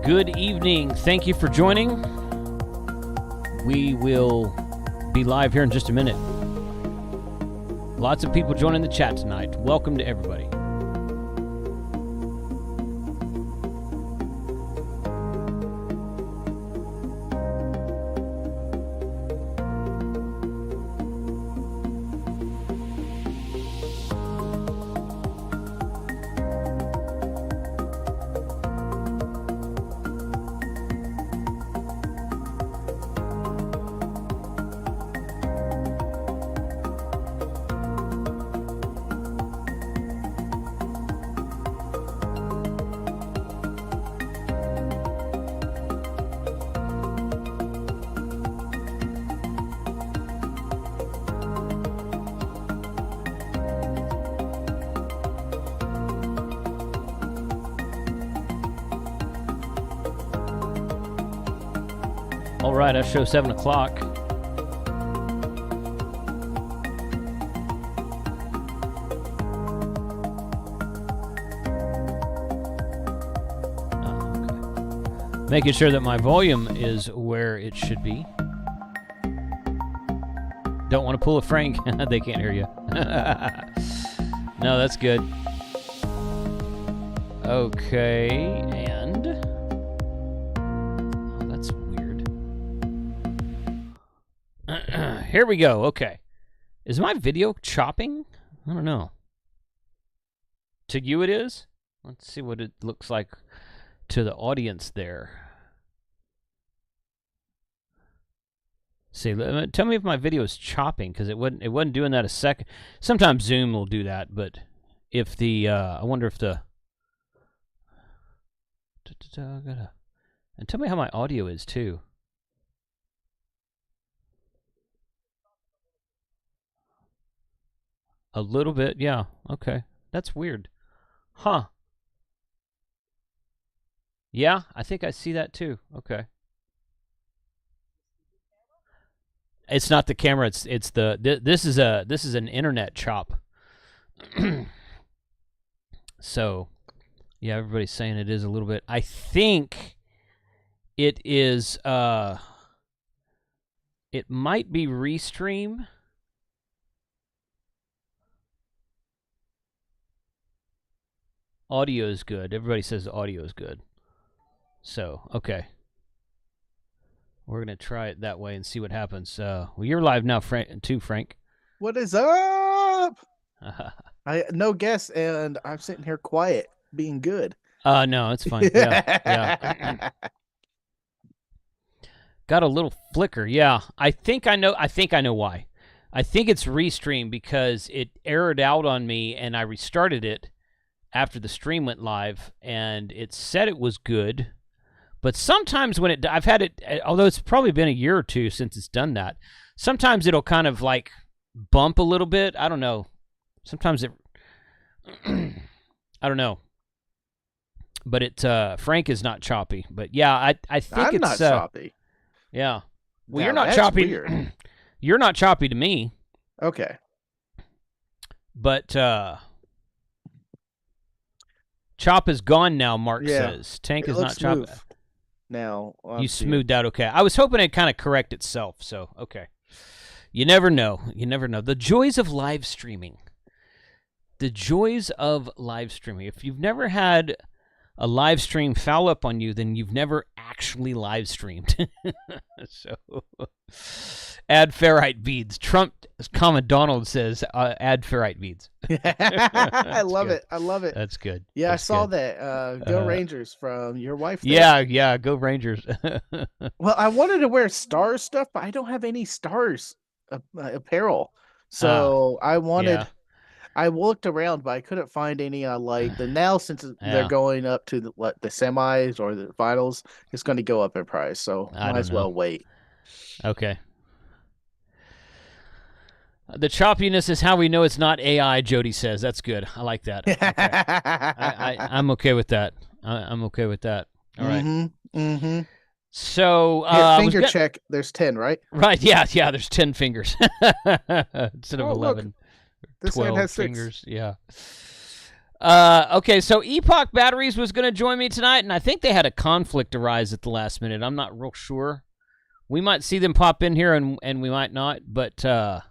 Good evening. Thank you for joining. We will be live here in just a minute. Lots of people joining the chat tonight. Welcome to everybody. All right, I show 7 o'clock. Okay. Making sure that my volume is where it should be. Don't want to pull a Frank. They can't hear you. No, that's good. Okay, and... oh, that's weird. Here we go. Okay. Is my video chopping? I don't know. To you it is? Let's see what it looks like to the audience there. See, tell me if my video is chopping, because it wasn't doing that a second. Sometimes Zoom will do that, but if the I wonder if the and tell me how my audio is too. A little bit, yeah. Okay, that's weird, huh? Yeah, I think I see that too. Okay. It's not the camera. It's the this is an internet chop. So, yeah, everybody's saying it is a little bit. I think it is. It might be Restream. Audio is good. Everybody says audio is good. So, okay. We're going to try it that way and see what happens. Well, you're live now, Frank. What is up? No guests, and I'm sitting here quiet, being good. No, it's fine. Yeah. Got a little flicker. Yeah, I think I know why. I think it's Restream because it errored out on me, and I restarted it after the stream went live, and it said it was good. But sometimes when I've had it, although it's probably been a year or two since it's done that, sometimes it'll kind of like bump a little bit. I don't know. Sometimes it, I don't know. But Frank is not choppy. But yeah, I think I'm it's not choppy. Yeah. Well, Now, you're not that's choppy. weird. You're not choppy to me. Okay. But chop is gone now, Mark says. Tank is not choppy. Now you smoothed out, okay. I was hoping it'd kind of correct itself, so okay. You never know. You never know. The joys of live streaming. The joys of live streaming. If you've never had a live stream foul up on you, then you've never actually live streamed. So, add ferrite beads. Trump, Common Donald says, add ferrite beads. I love it. I love it. That's good. Yeah, That's I saw good. that. Go Rangers from your wife. There. Yeah, go Rangers. Well, I wanted to wear Stars stuff, but I don't have any Stars apparel. So I wanted... yeah. I looked around, but I couldn't find any I liked. And now, since they're going up to the semis or the finals, it's going to go up in price. So might as well wait. Okay. The choppiness is how we know it's not AI, Jody says. That's good. I like that. Okay. I'm okay with that. I'm okay with that. All right. Mm-hmm. So finger check. There's 10, right? Right. Yeah. There's 10 fingers instead of 11. Look. This 12 one has fingers. 6. Yeah. Okay, so EPOCH Batteries was going to join me tonight, and I think they had a conflict arise at the last minute. I'm not real sure. We might see them pop in here, and we might not, but we're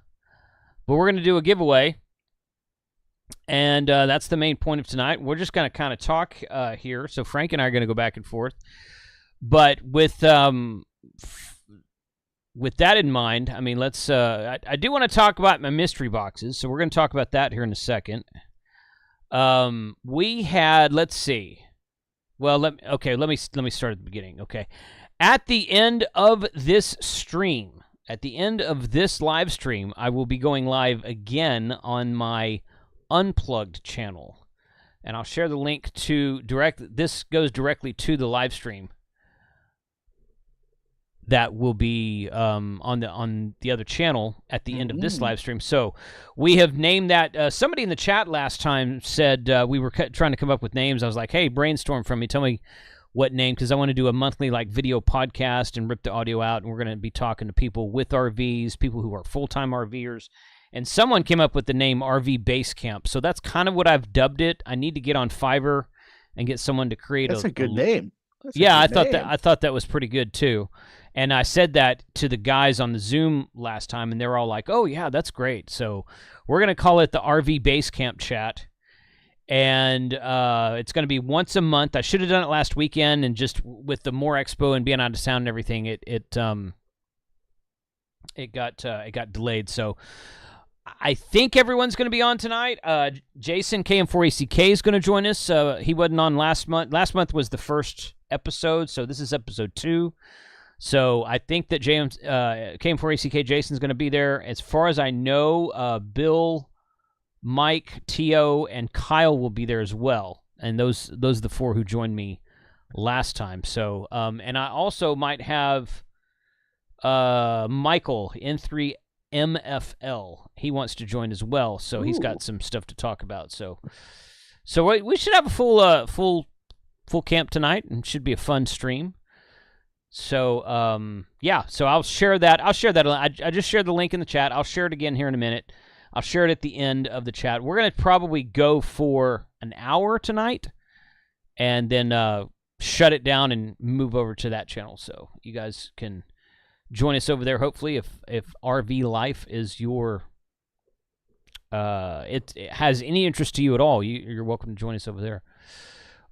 going to do a giveaway, and that's the main point of tonight. We're just going to kind of talk here. So Frank and I are going to go back and forth, but with that in mind, I mean, let's. I do want to talk about my mystery boxes, so we're going to talk about that here in a second. We had, let's see. Well, let me start at the beginning. Okay. At the end of this stream, at the end of this live stream, I will be going live again on my Unplugged channel. And I'll share the link to this goes directly to the live stream. That will be on the other channel at the end of this live stream. So we have named that. Somebody in the chat last time said we were trying to come up with names. I was like, hey, brainstorm from me. Tell me what name, because I want to do a monthly video podcast and rip the audio out. And we're going to be talking to people with RVs, people who are full-time RVers. And someone came up with the name RV Base Camp. So that's kind of what I've dubbed it. I need to get on Fiverr and get someone to create a good name. I thought that was pretty good too. And I said that to the guys on the Zoom last time, and they were all like, oh, yeah, that's great. So we're going to call it the RV Base Camp Chat. And it's going to be once a month. I should have done it last weekend, and just with the More Expo and being out of town and everything, it got delayed. So I think everyone's going to be on tonight. Jason, KM4ACK, is going to join us. He wasn't on last month. Last month was the first episode, so this is episode 2. So I think that KM4ACK Jason's going to be there. As far as I know, Bill, Mike, Tio, and Kyle will be there as well. And those are the 4 who joined me last time. So and I also might have Michael, N3MFL. He wants to join as well. So he's got some stuff to talk about. So we should have a full camp tonight, and should be a fun stream. So, yeah, so I'll share that. I just shared the link in the chat. I'll share it again here in a minute. I'll share it at the end of the chat. We're going to probably go for an hour tonight and then shut it down and move over to that channel. So you guys can join us over there, hopefully, if RV life is your, it has any interest to you at all, you're welcome to join us over there.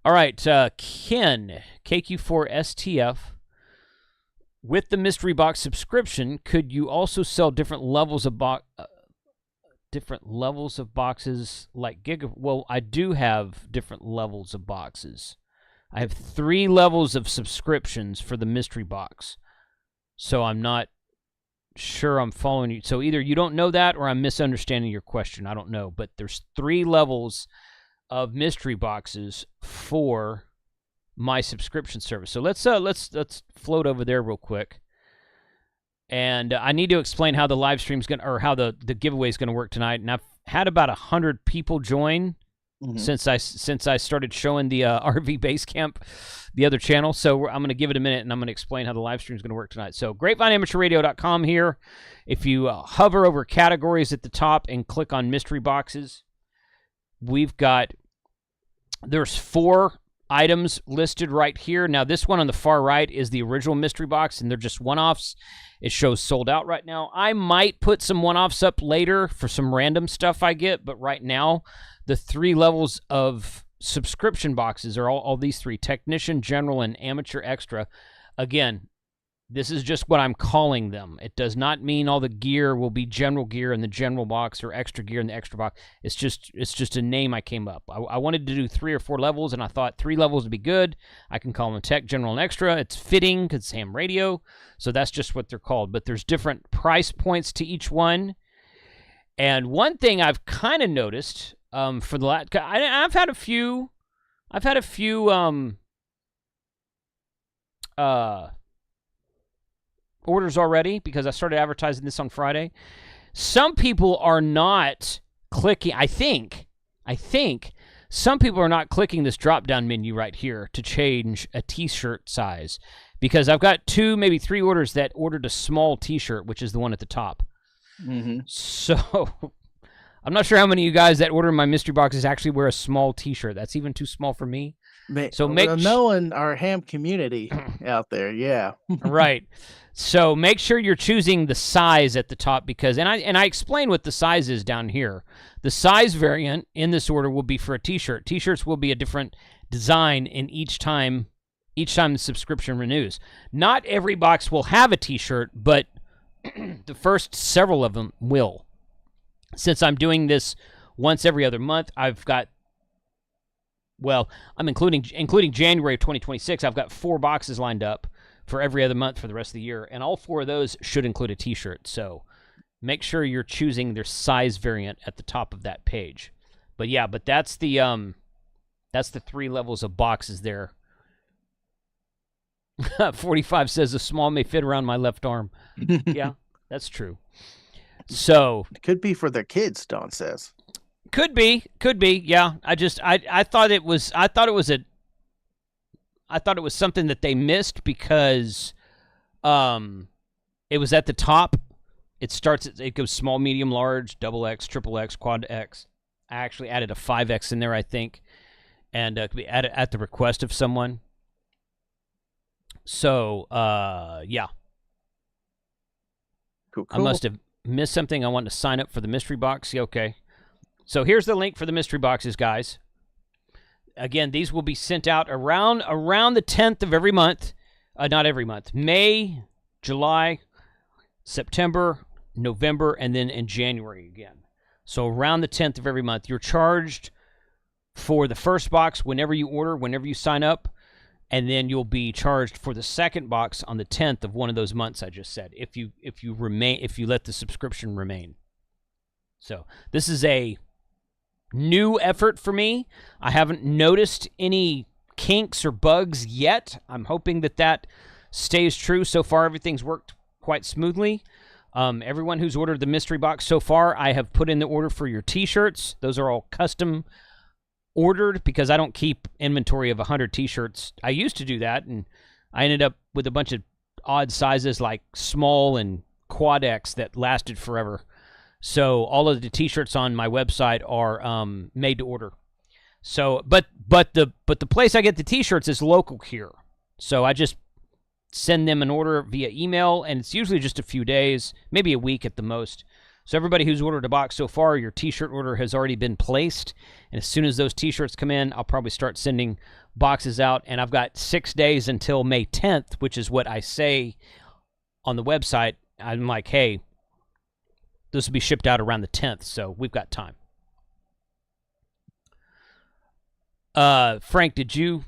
All right, Ken, KQ4STF. With the mystery box subscription, could you also sell different levels of boxes like Well, I do have different levels of boxes. I have 3 levels of subscriptions for the mystery box. So I'm not sure I'm following you. So either you don't know that or I'm misunderstanding your question. I don't know, but there's 3 levels of mystery boxes for my subscription service. So let's float over there real quick. And I need to explain how the live stream's going to, or how the giveaway is going to work tonight. And I've had about 100 people join since I started showing the RV Base Camp, the other channel. So I'm going to give it a minute, and I'm going to explain how the live stream is going to work tonight. So GrapevineAmateurRadio.com here. If you hover over categories at the top and click on mystery boxes, there's 4 items listed right here. Now, this one on the far right is the original mystery box, and they're just one-offs. It shows sold out right now. I might put some one-offs up later for some random stuff I get, but right now, the 3 levels of subscription boxes are all these 3: Technician, General, and Amateur Extra. Again, this is just what I'm calling them. It does not mean all the gear will be general gear in the general box or extra gear in the extra box. It's just a name I came up. I wanted to do 3 or 4 levels, and I thought 3 levels would be good. I can call them Tech, General, and Extra. It's fitting because it's ham radio, so that's just what they're called. But there's different price points to each one. And one thing I've kind of noticed for the last, I've had a few orders already because I started advertising this on Friday. Some people are not clicking. I think some people are not clicking this drop-down menu right here to change a t-shirt size, because I've got 2, maybe 3 orders that ordered a small t-shirt, which is the one at the top. So I'm not sure how many of you guys that order my mystery boxes actually wear a small T-shirt. That's even too small for me. So knowing our ham community out there, yeah. Right. So make sure you're choosing the size at the top because, and I explain what the size is down here. The size variant in this order will be for a T-shirt. T-shirts will be a different design in each time the subscription renews. Not every box will have a T-shirt, but the first several of them will. Since I'm doing this once every other month, I've got, well, I'm including January of 2026, I've got 4 boxes lined up for every other month for the rest of the year, and all 4 of those should include a T-shirt. So make sure you're choosing their size variant at the top of that page. But yeah, but that's the 3 levels of boxes there. 45 says a small may fit around my left arm. Yeah, that's true. So it could be for their kids, Don says. Could be. Yeah. I thought it was something that they missed because it was at the top. It goes small, medium, large, double X, triple X, quad X. I actually added a 5X in there, I think, and it could be added at the request of someone. So, yeah. Cool. I must have missed something. I wanted to sign up for the mystery box. Yeah, okay. So here's the link for the mystery boxes, guys. Again, these will be sent out around the 10th of every month. Not every month. May, July, September, November, and then in January again. So around the 10th of every month. You're charged for the first box whenever you order, whenever you sign up. And then you'll be charged for the second box on the 10th of one of those months I just said, if you let the subscription remain. So this is a new effort for me. I haven't noticed any kinks or bugs yet. I'm hoping that stays true. So far, everything's worked quite smoothly. Everyone who's ordered the mystery box so far, I have put in the order for your T-shirts. Those are all custom ordered because I don't keep inventory of 100 T-shirts. I used to do that, and I ended up with a bunch of odd sizes like small and quad X that lasted forever. So all of the T-shirts on my website are made to order. So, but the place I get the T-shirts is local here. So I just send them an order via email, and it's usually just a few days, maybe a week at the most. So everybody who's ordered a box so far, your T-shirt order has already been placed. And as soon as those T-shirts come in, I'll probably start sending boxes out. And I've got 6 days until May 10th, which is what I say on the website. I'm like, hey, this will be shipped out around the 10th, so we've got time. Frank, did you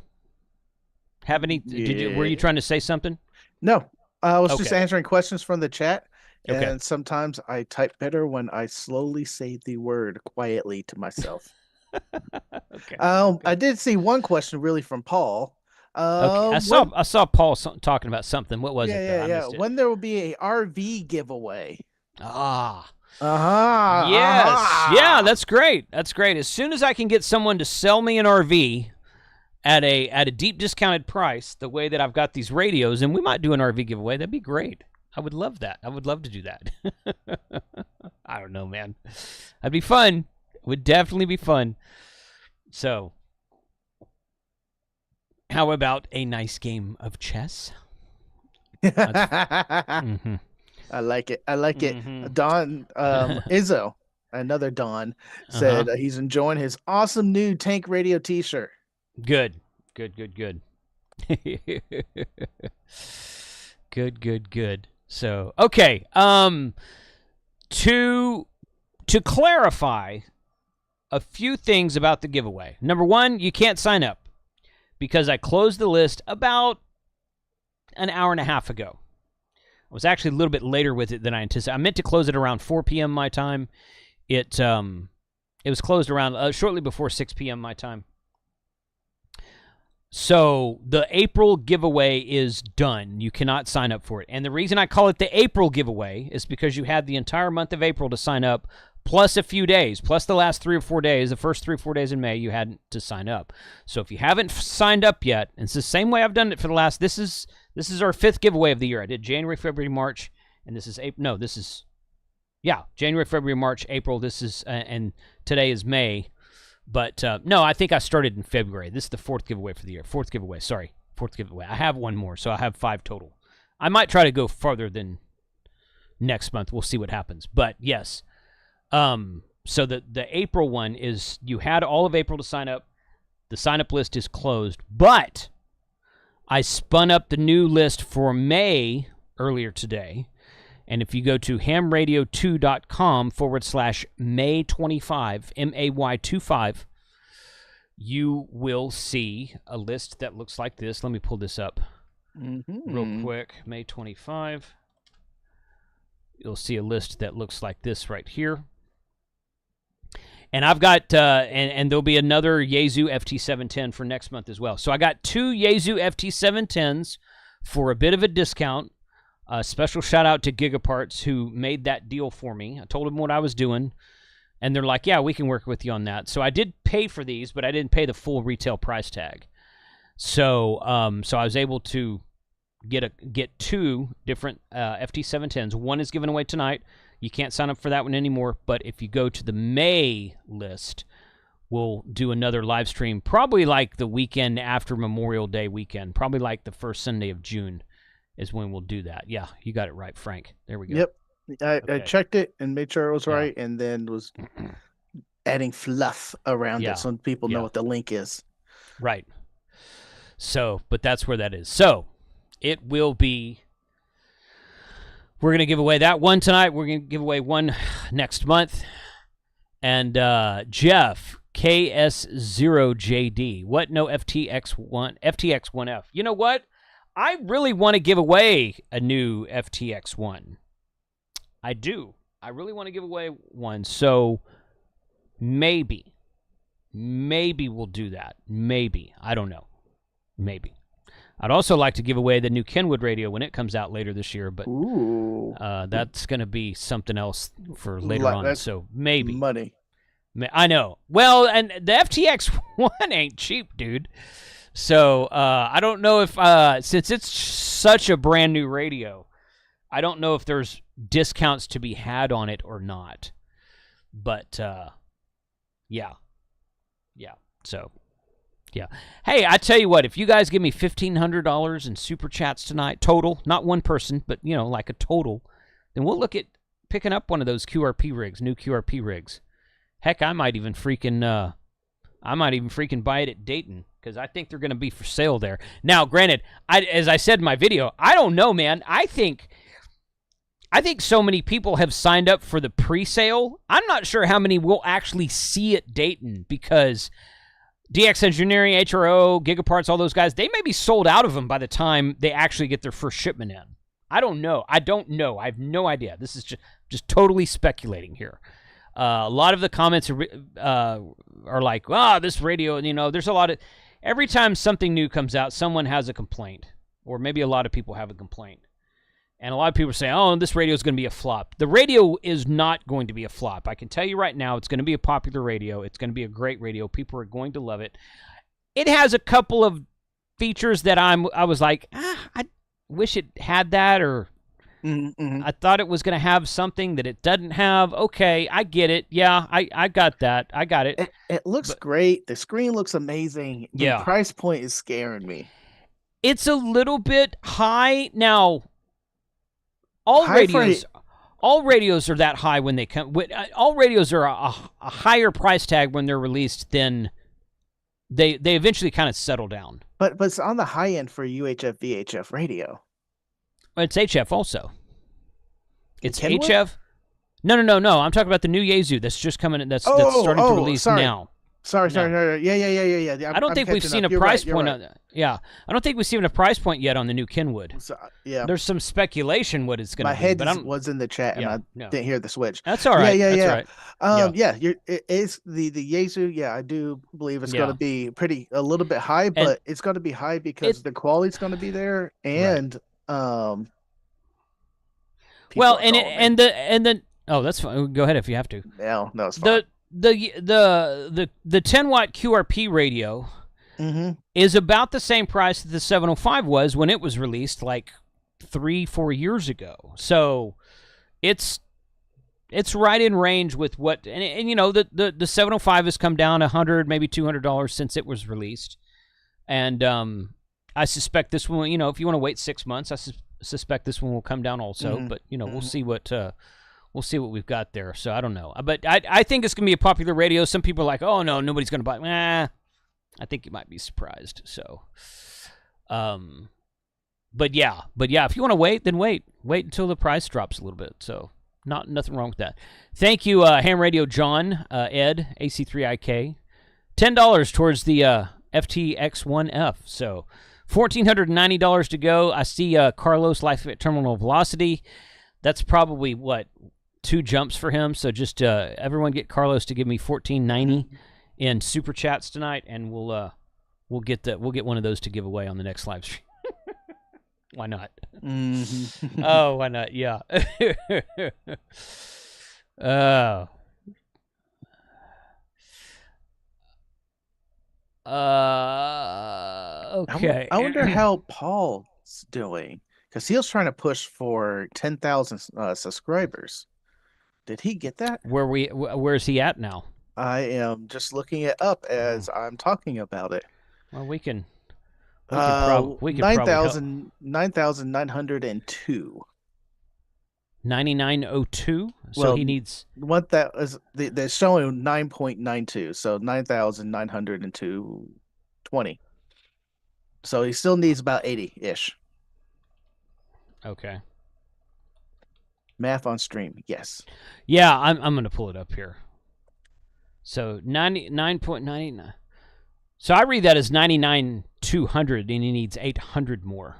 have any? Yeah. Were you trying to say something? No, I was just answering questions from the chat. Okay. And sometimes I type better when I slowly say the word quietly to myself. Okay. I did see one question really from Paul. Okay. I saw Paul talking about something. What was it? Yeah. When there will be a RV giveaway? Ah. Yes. Yeah, that's great. That's great. As soon as I can get someone to sell me an RV at a deep discounted price, the way that I've got these radios, and we might do an RV giveaway, that'd be great. I would love that. I would love to do that. I don't know, man. That'd be fun. It would definitely be fun. So, how about a nice game of chess? Mm-hmm. I like it. Mm-hmm. Don Izzo, another Don, said he's enjoying his awesome new Tank Radio T-shirt. Good. Good. So, okay. To clarify a few things about the giveaway. Number one, you can't sign up because I closed the list about an hour and a half ago. I was actually a little bit later with it than I anticipated. I meant to close it around 4 p.m. my time. It was closed around shortly before 6 p.m. my time. So the April giveaway is done. You cannot sign up for it. And the reason I call it the April giveaway is because you had the entire month of April to sign up, plus a few days, plus the last 3 or 4 days, the first 3 or 4 days in May, you had to sign up. So if you haven't signed up yet, and it's the same way I've done it for the last, this is our 5th giveaway of the year. I did January, February, March, and this is April. No, this is Yeah, January, February, March, April. This is and today is May. But no, I think I started in February. This is the 4th giveaway for the year. 4th giveaway. Sorry, 4th giveaway. I have one more, so I have 5 total. I might try to go farther than next month. We'll see what happens. But yes, so the April one is you had all of April to sign up. The sign-up list is closed, but I spun up the new list for May earlier today. And if you go to hamradio2.com/May25, MAY25, you will see a list that looks like this. Let me pull this up real quick. May 25. You'll see a list that looks like this right here. And I've got, and there'll be another Yaesu FT-710 for next month as well. So I got 2 Yaesu FT-710s for a bit of a discount. Special shout out to Gigaparts who made that deal for me. I told them what I was doing, and they're like, yeah, we can work with you on that. So I did pay for these, but I didn't pay the full retail price tag. So so I was able to get 2 different FT-710s. One is given away tonight. You can't sign up for that one anymore, but if you go to the May list, we'll do another live stream, probably like the weekend after Memorial Day weekend, probably like the first Sunday of June. Is when we'll do that. Yeah, you got it right, Frank. There we go. Yep. I checked it and made sure it was right, and then was adding fluff around it so people know what the link is. Right. So, but that's where that is. So, it will be, we're going to give away that one tonight. We're going to give away one next month. And Jeff, KS0JD. What? No FTX1F. You know what? I really want to give away a new FTX1. I do. I really want to give away one. So maybe we'll do that. Maybe. I don't know. Maybe. I'd also like to give away the new Kenwood radio when it comes out later this year, but that's going to be something else for later on. So maybe. Money. I know. Well, and the FTX1 ain't cheap, dude. So I don't know if, since it's such a brand new radio, I don't know if there's discounts to be had on it or not. But, yeah. So, yeah. Hey, I tell you what, if you guys give me $1,500 in super chats tonight, total, not one person, but, you know, like a total, then we'll look at picking up one of those QRP rigs, new QRP rigs. Heck, I might even freaking buy it at Dayton, because I think they're going to be for sale there. Now, granted, as I said in my video, I don't know, man. I think so many people have signed up for the pre-sale. I'm not sure how many we'll actually see at Dayton, because DX Engineering, HRO, Gigaparts, all those guys, they may be sold out of them by the time they actually get their first shipment in. I don't know. I have no idea. This is just totally speculating here. A lot of the comments are like, this radio, you know, there's a lot of, every time something new comes out, someone has a complaint, or maybe a lot of people have a complaint. And a lot of people say, this radio is going to be a flop. The radio is not going to be a flop. I can tell you right now, it's going to be a popular radio. It's going to be a great radio. People are going to love it. It has a couple of features that I was like, I wish it had that, or I thought it was going to have something that it doesn't have. Okay, I get it. Yeah, I got that. I got it. It looks great. The screen looks amazing. The price point is scaring me. It's a little bit high. Now, all radios are that high when they come. All radios are a higher price tag when they're released than they eventually kind of settle down. But it's on the high end for UHF VHF radio. It's HF also. It's HF. No. I'm talking about the new Yaesu that's just coming in. That's starting to release now. Sorry. Yeah. I don't think we've seen a price point on that. Yeah. I don't think we've seen a price point yet on the new Kenwood. Yeah. There's some speculation what it's going to be. My head was in the chat and I didn't hear the switch. That's all right. Yeah. It's the Yaesu. Yeah, I do believe it's going to be a little bit high, but it's going to be high because the quality's going to be there, and well, that's fine. Go ahead if you have to. No, it's fine. The 10-watt QRP radio is about the same price that the 705 was when it was released, like 3-4 years ago. So it's it's right in range with what, and you know, the 705 has come down $100, maybe $200 since it was released, and I suspect this one, you know, if you want to wait 6 months, I suspect this one will come down also. But you know, we'll see what we've got there. So I don't know, but I think it's gonna be a popular radio. Some people are like, oh no, nobody's gonna buy it. I think you might be surprised. So, but yeah, if you want to wait, then wait until the price drops a little bit. So nothing wrong with that. Thank you, Ham Radio John, Ed, AC3IK, $10 towards the FT-X1F. So $1,490 to go. I see Carlos Life at Terminal Velocity. That's probably what, 2 jumps for him. So just everyone get Carlos to give me $1,490 in super chats tonight, and we'll get one of those to give away on the next live stream. Why not? Oh, why not? Yeah. Okay. I wonder how Paul's doing, because he was trying to push for 10,000 subscribers. Did he get that? Where's he at now? I am just looking it up as I'm talking about it. Well, we can 9,902. 9902. So Well, he needs what that is. They're showing 9.92, so 9,902.20. So he still needs about 80-ish. Okay. Math on stream, yes. Yeah, I'm gonna pull it up here. So 99.99. So I read that as 99,200, and he needs 800 more.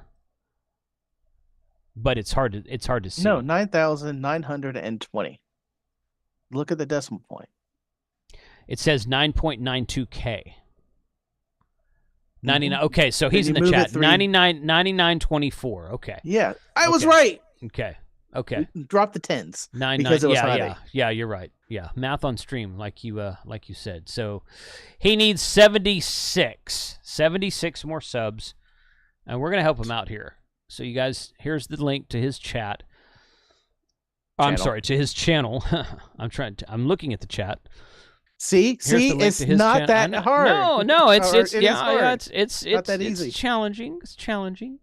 But it's hard to see. No, 9,920. Look at the decimal point. It says 9.92K. 99. Okay, so he's in the chat. 99.24. Okay. Yeah, I was right. Okay. Drop the tens. 99. Because it was hiding. Yeah, you're right. Yeah, math on stream, like you said. So he needs 76 more subs, and we're gonna help him out here. So you guys, here's the link to his chat. I'm sorry, to his channel. I'm looking at the chat. See, it's not that hard. No, it's not that easy. It's challenging. It's challenging.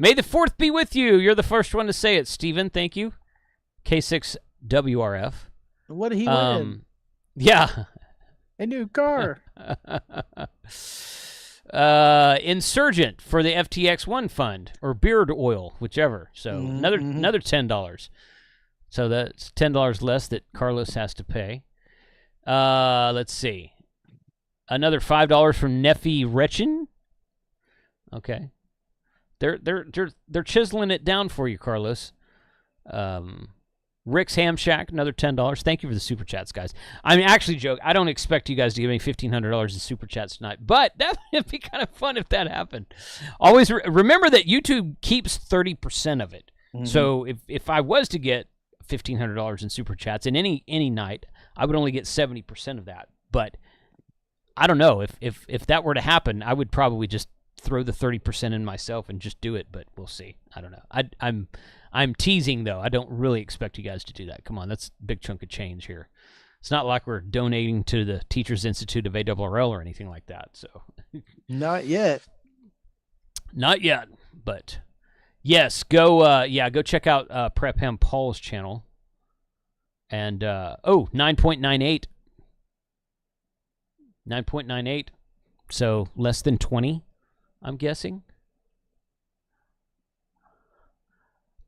May the 4th be with you. You're the first one to say it, Steven. Thank you. K6WRF. What did he win? Yeah. A new car. Insurgent for the FTX1 fund, or beard oil, whichever. So another $10. So that's $10 less that Carlos has to pay. Let's see. Another $5 from Nephi Retchin. Okay. They're chiseling it down for you, Carlos. Rick's Ham Shack, another $10. Thank you for the super chats, guys. I mean, actually, joke. I don't expect you guys to give me $1,500 in super chats tonight, but that would be kind of fun if that happened. Always remember that YouTube keeps 30% of it. So if I was to get $1,500 in super chats in any night, I would only get 70% of that. But I don't know if that were to happen, I would probably just throw the 30% in myself and just do it. But we'll see. I don't know. I'm teasing, though. I don't really expect you guys to do that. Come on, that's a big chunk of change here. It's not like we're donating to the Teachers Institute of ARRL or anything like that. So, not yet. Not yet, but yes, go check out Prep Ham Paul's channel. And 9.98. 9.98. So less than 20, I'm guessing.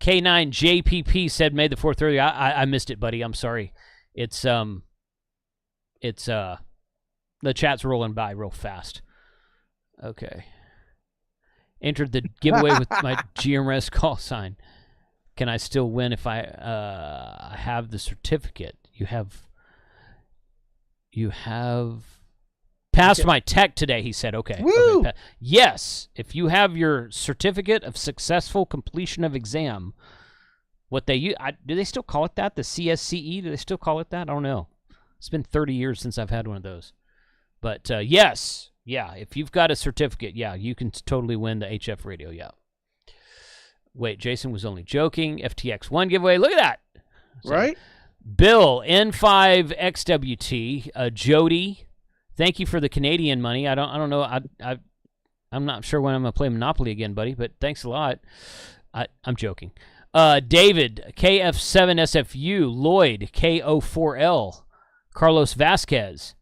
K9JPP said May the 4th early. I missed it, buddy. I'm sorry. It's the chat's rolling by real fast. Okay. Entered the giveaway with my GMRS call sign. Can I still win if I have the certificate? You have passed my tech today, he said. Okay. Woo! Okay. Yes, if you have your certificate of successful completion of exam, what they use, do they still call it that? The CSCE? Do they still call it that? I don't know. It's been 30 years since I've had one of those. But yes, yeah, if you've got a certificate, yeah, you can totally win the HF radio, yeah. Wait, Jason was only joking. FTX1 giveaway. Look at that. So, right? Bill N5XWT, Jody, thank you for the Canadian money. I don't know. I'm not sure when I'm gonna play Monopoly again, buddy. But thanks a lot. I'm joking. David KF7SFU, Lloyd KO4L, Carlos Vasquez,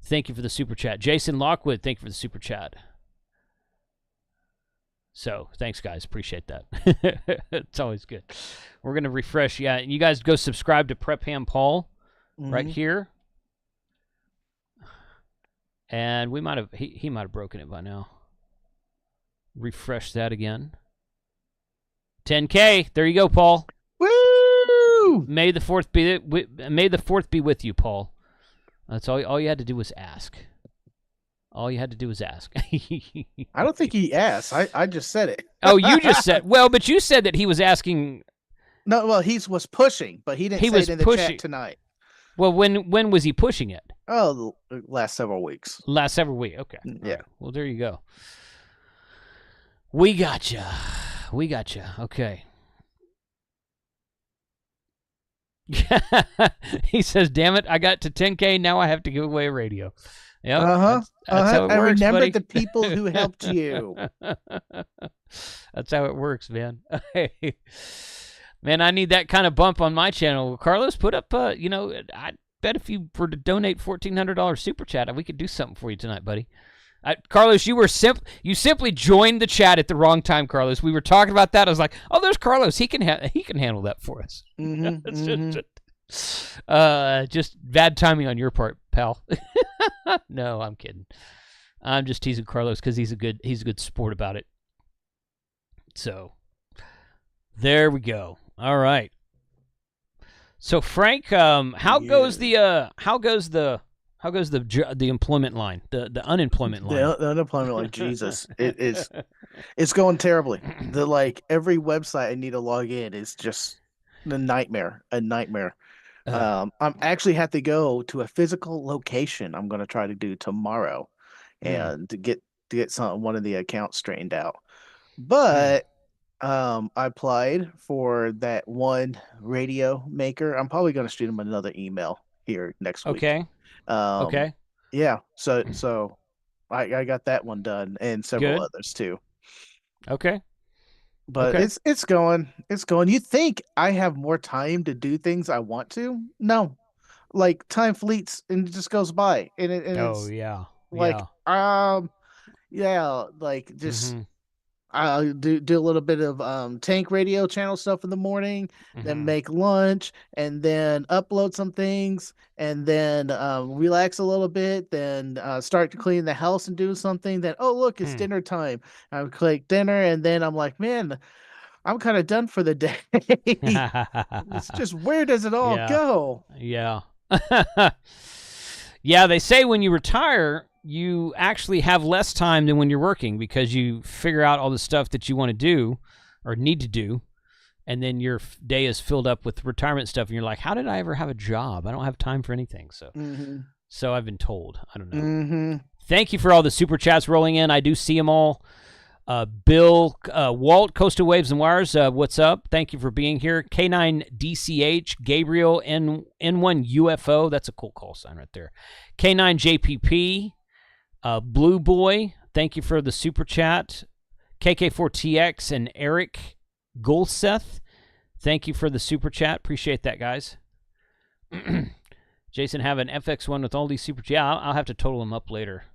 thank you for the super chat. Jason Lockwood, thank you for the super chat. So thanks, guys. Appreciate that. It's always good. We're gonna refresh. Yeah, you guys go subscribe to Prep Ham Paul right here. And we might have he might have broken it by now. Refresh that again. 10K. There you go, Paul. Woo! May the 4th be with you, Paul. That's all you had to do was ask. All you had to do was ask. I don't think he asked. I just said it. Oh, you just said. Well, but you said that he was asking. No, well, he was pushing, but he didn't say it in the chat tonight. Well, when was he pushing it? Oh, the last several weeks. Last several weeks. Okay. Yeah. Right. Well, there you go. We gotcha. Okay. He says, "Damn it! I got to 10K. Now I have to give away a radio." Yeah. That's how it works, I remember buddy. the people who helped you. That's how it works, man. Man, I need that kind of bump on my channel. Carlos, put up. I bet if you were to donate $1,400 super chat, we could do something for you tonight, buddy. Carlos, you simply joined the chat at the wrong time, Carlos. We were talking about that. I was like, "Oh, there's Carlos. He can handle that for us." Just bad timing on your part, pal. No, I'm kidding. I'm just teasing Carlos because he's a good sport about it. So there we go. All right. So Frank, how goes the employment line, the unemployment line? The unemployment line, Jesus, it's going terribly. Every website I need to log in is just a nightmare. I'm actually have to go to a physical location. I'm going to try to do tomorrow, and to get one of the accounts straightened out. But I applied for that one radio maker. I'm probably going to shoot him another email here next week. Okay. Okay. Yeah. So I got that one done and several others too. Okay. But it's going. You think I have more time to do things I want to? No. Like time fleets and it just goes by. And it's yeah. Just I'll do a little bit of tank radio channel stuff in the morning, then make lunch, and then upload some things, and then relax a little bit, then start to clean the house and do something. Then look, it's dinner time. I click dinner, and then I'm like, man, I'm kind of done for the day. It's just where does it all go? Yeah. Yeah, they say when you retire, you actually have less time than when you're working because you figure out all the stuff that you want to do or need to do, and then your day is filled up with retirement stuff, and you're like, how did I ever have a job? I don't have time for anything. So I've been told. I don't know. Thank you for all the super chats rolling in. I do see them all. Bill, Walt, Coastal Waves and Wires, what's up? Thank you for being here. K9DCH, Gabriel, N1 UFO, that's a cool call sign right there. K9JPP, Blue Boy, thank you for the super chat. KK4TX and Eric Golseth, thank you for the super chat. Appreciate that, guys. Jason, have an FX1 with all these super chats. Yeah, I'll have to total them up later.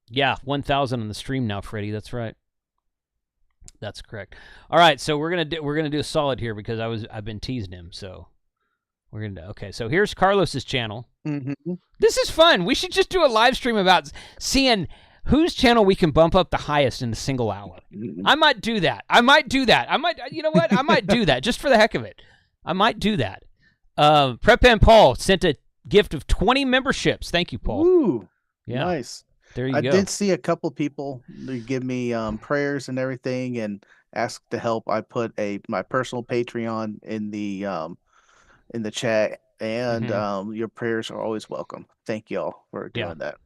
Yeah, 1,000 on the stream now, Freddie. That's right. That's correct. All right, so we're gonna do a solid here because I've been teasing him. So we're gonna do, okay. So here's Carlos's channel. This is fun. We should just do a live stream about seeing whose channel we can bump up the highest in a single hour. I might do that. You know what? I might do that just for the heck of it. I might do that. Prep and Paul sent a gift of 20 memberships. Thank you, Paul. Ooh, yeah, nice. There you go. I did see a couple people give me prayers and everything and ask to help. I put my personal Patreon in the chat, and your prayers are always welcome. Thank y'all for doing that.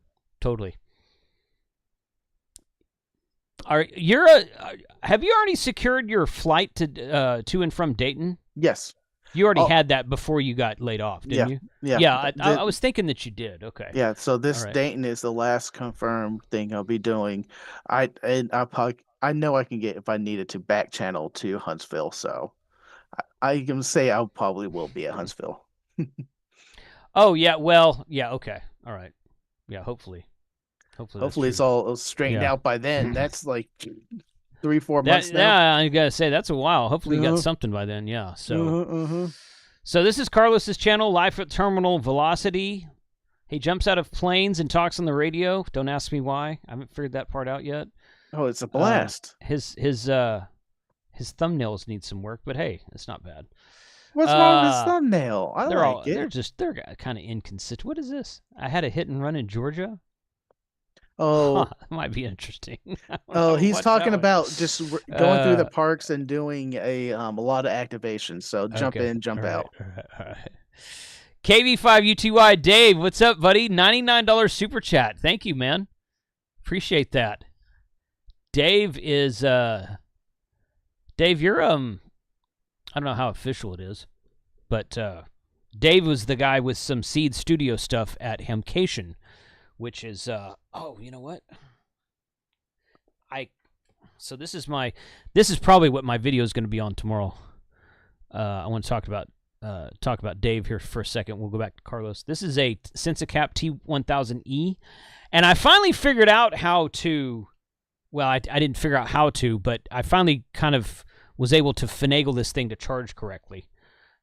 Totally. Have you already secured your flight to and from Dayton? Yes. You already Oh, had that before you got laid off, yeah, didn't you? yeah. Yeah, I was thinking that you did. Okay. Yeah, so All this right. Dayton is the last confirmed thing I'll be doing. I know I can get if I needed to back channel to Huntsville, so I can say I probably will be at Huntsville. Oh yeah. Well, yeah. Okay. All right. Yeah. Hopefully that's Hopefully it's true. all straightened Yeah. out by then. That's like 3-4 months That now. yeah, I gotta say that's a while. Hopefully you got Uh-huh, something by then. Yeah. So uh-huh, uh-huh. so this is Carlos's channel, Life at Terminal Velocity. He jumps out of planes and talks on the radio. Don't ask me why. I haven't figured that part out yet. Oh, it's a blast. His thumbnails need some work, but hey, it's not bad. What's wrong with his thumbnail? I like it. They're kind of inconsistent. What is this? I had a hit and run in Georgia. Oh, That might be interesting. oh, he's Watch that talking one. about just going through the parks and doing a lot of activations. So jump Okay. in, jump out. All right. KB5UTY Dave, what's up, buddy? $99 super chat. Thank you, man. Appreciate that. Dave is Dave, you're I don't know how official it is, but Dave was the guy with some Seed Studio stuff at Hemcation, which is oh, you know what? So this is probably what my video is going to be on tomorrow. I want to talk about Dave here for a second. We'll go back to Carlos. This is a SensaCap T1000E, and I finally figured out how to. Well, I didn't figure out how to, but I finally kind of was able to finagle this thing to charge correctly.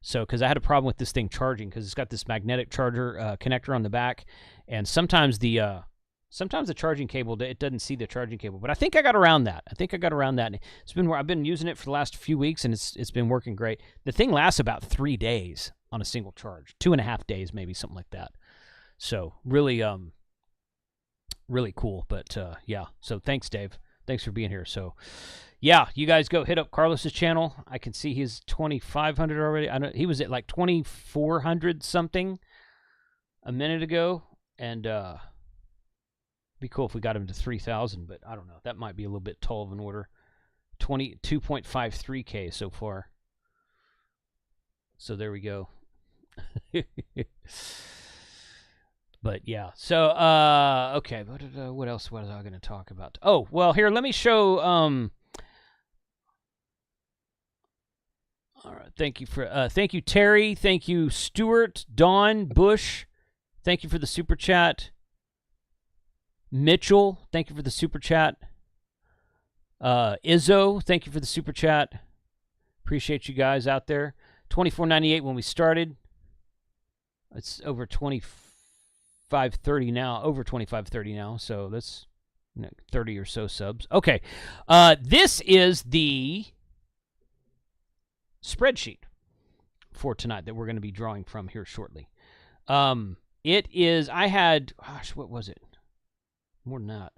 So, because I had a problem with this thing charging, because it's got this magnetic charger connector on the back, and sometimes the charging cable, it doesn't see the charging cable. But I think I got around that. I've been using it for the last few weeks, and it's been working great. The thing lasts about 3 days on a single charge, 2.5 days maybe, something like that. So really really cool. But yeah, so thanks, Dave. Thanks for being here. So yeah, you guys go hit up Carlos's channel. I can see he's 2,500 already. I know he was at like 2,400 something a minute ago, and be cool if we got him to 3,000, but I don't know. That might be a little bit tall of an order. 2.53K so far. So there we go. But yeah, so okay, what else was I going to talk about? Oh, well, here, let me show. All right, thank you, Terry. Thank you, Stuart, Dawn, Bush. Thank you for the super chat. Mitchell, thank you for the super chat. Izzo, thank you for the super chat. Appreciate you guys out there. $24.98 when we started. It's over 25.30 now. Over 25.30 now. So that's 30 or so subs. Okay. This is the spreadsheet for tonight that we're going to be drawing from here shortly. It is. I had. Gosh, what was it? More than that.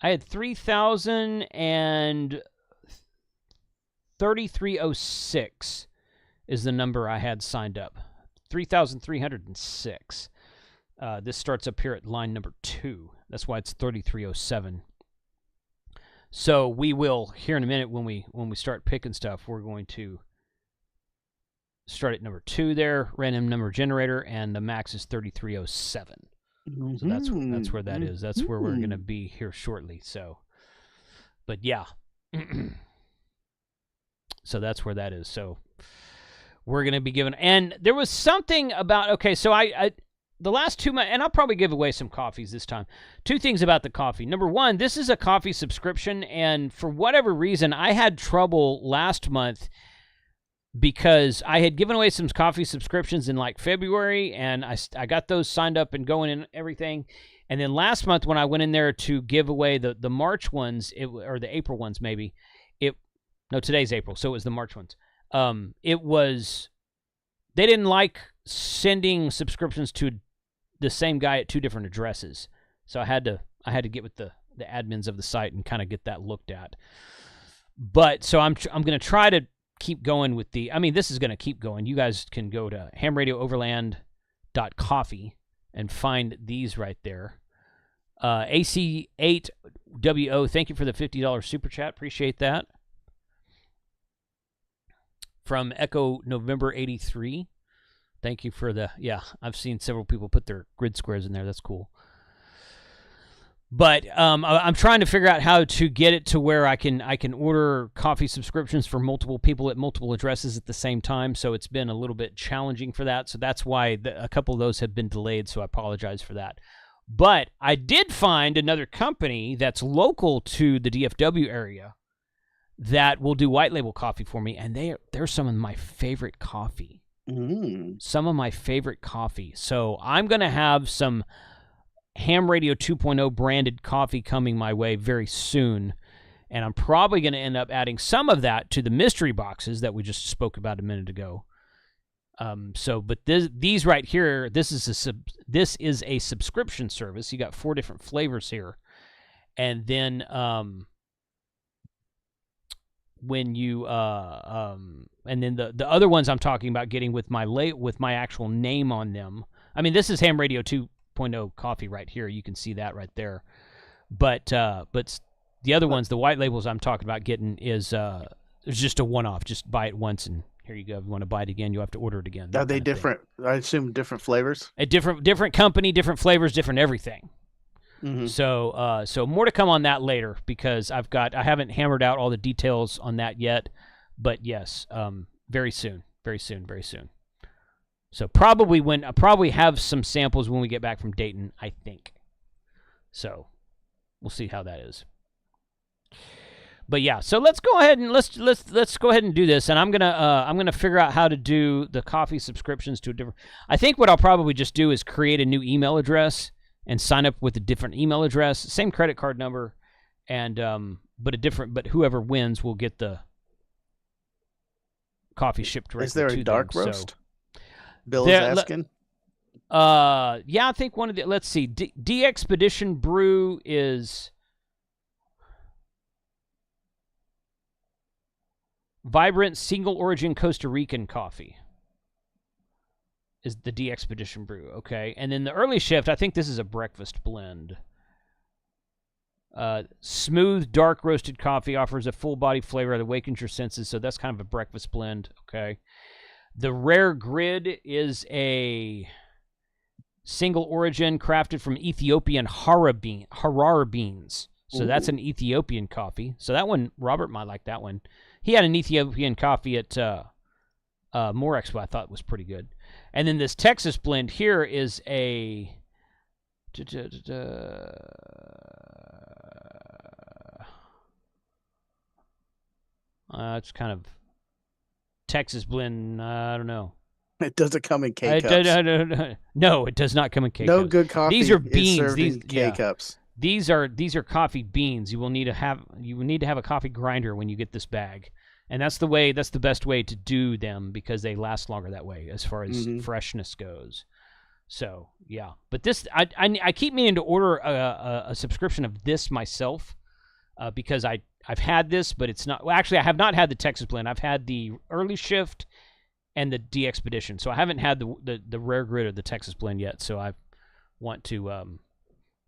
I had 3,033.06 is the number I had signed up. 3,306. This starts up here at line number 2. That's why it's 3307. So we will, here in a minute, when we start picking stuff, we're going to start at number 2 there, random number generator, and the max is 3307. So that's where that is. That's where we're going to be here shortly. So, but yeah. So that's where that is. So we're going to be given, and there was something about, okay, so I the last 2 months, and I'll probably give away some coffees this time. 2 things about the coffee. Number 1, this is a coffee subscription, and for whatever reason, I had trouble last month because I had given away some coffee subscriptions in like February, and I got those signed up and going and everything. And then last month when I went in there to give away the March ones, or the April ones maybe, no, today's April, so it was the March ones. It was, they didn't like sending subscriptions to the same guy at 2 different addresses. So I had to get with the admins of the site and kind of get that looked at. But so I'm going to try to keep going with this is going to keep going. You guys can go to hamradiooverland.coffee and find these right there. AC8WO, thank you for the $50 super chat. Appreciate that. from Echo November 83. Thank you for the, yeah, I've seen several people put their grid squares in there. That's cool. But I'm trying to figure out how to get it to where I can order coffee subscriptions for multiple people at multiple addresses at the same time. So it's been a little bit challenging for that. So that's why a couple of those have been delayed. So I apologize for that. But I did find another company that's local to the DFW area that will do white label coffee for me, and they're some of my favorite coffee. Some of my favorite coffee. So I'm going to have some Ham Radio 2.0 branded coffee coming my way very soon, and I'm probably going to end up adding some of that to the mystery boxes that we just spoke about a minute ago. But these right here, this is a subscription service. You got 4 different flavors here, and then when you and then the other ones I'm talking about getting with my actual name on them. I mean, this is Ham Radio 2.0 coffee right here. You can see that right there. But the other ones, the white labels I'm talking about getting is just a one-off. Just buy it once and here you go. If you want to buy it again, you have to order it again. Are they different? I assume different flavors. A different company, different flavors, different everything. So more to come on that later because I haven't hammered out all the details on that yet, but yes, very soon. So probably have some samples when we get back from Dayton, I think. So we'll see how that is. But yeah, so let's go ahead and let's go ahead and do this, and I'm gonna figure out how to do the coffee subscriptions to a different. I think what I'll probably just do is create a new email address and sign up with a different email address, same credit card number, and but whoever wins will get the coffee shipped directly to them. Is there a dark roast? So, Bill is asking. Yeah, I think one of the. Let's see, D Expedition Brew is vibrant single origin Costa Rican coffee. Is the D Expedition Brew, okay? And then the early shift, I think this is a breakfast blend. Smooth, dark roasted coffee offers a full body flavor that awakens your senses, so that's kind of a breakfast blend, okay? The rare grid is a single origin crafted from Ethiopian harar beans. So that's an Ethiopian coffee. So that one, Robert might like that one. He had an Ethiopian coffee at More Expo I thought was pretty good. And then this Texas blend here is a it's kind of Texas blend. I don't know. It doesn't come in K-cups. No, it does not come in K-cups. No good coffee. These are beans. Served in K-cups. These are coffee beans. You will need to have a coffee grinder when you get this bag. And that's the best way to do them because they last longer that way as far as freshness goes. So, yeah. But this, I keep meaning to order a subscription of this myself because I've had this, but it's not, well, actually, I have not had the Texas blend. I've had the early shift and the D Expedition. So I haven't had the rare grid or the Texas blend yet. So I want to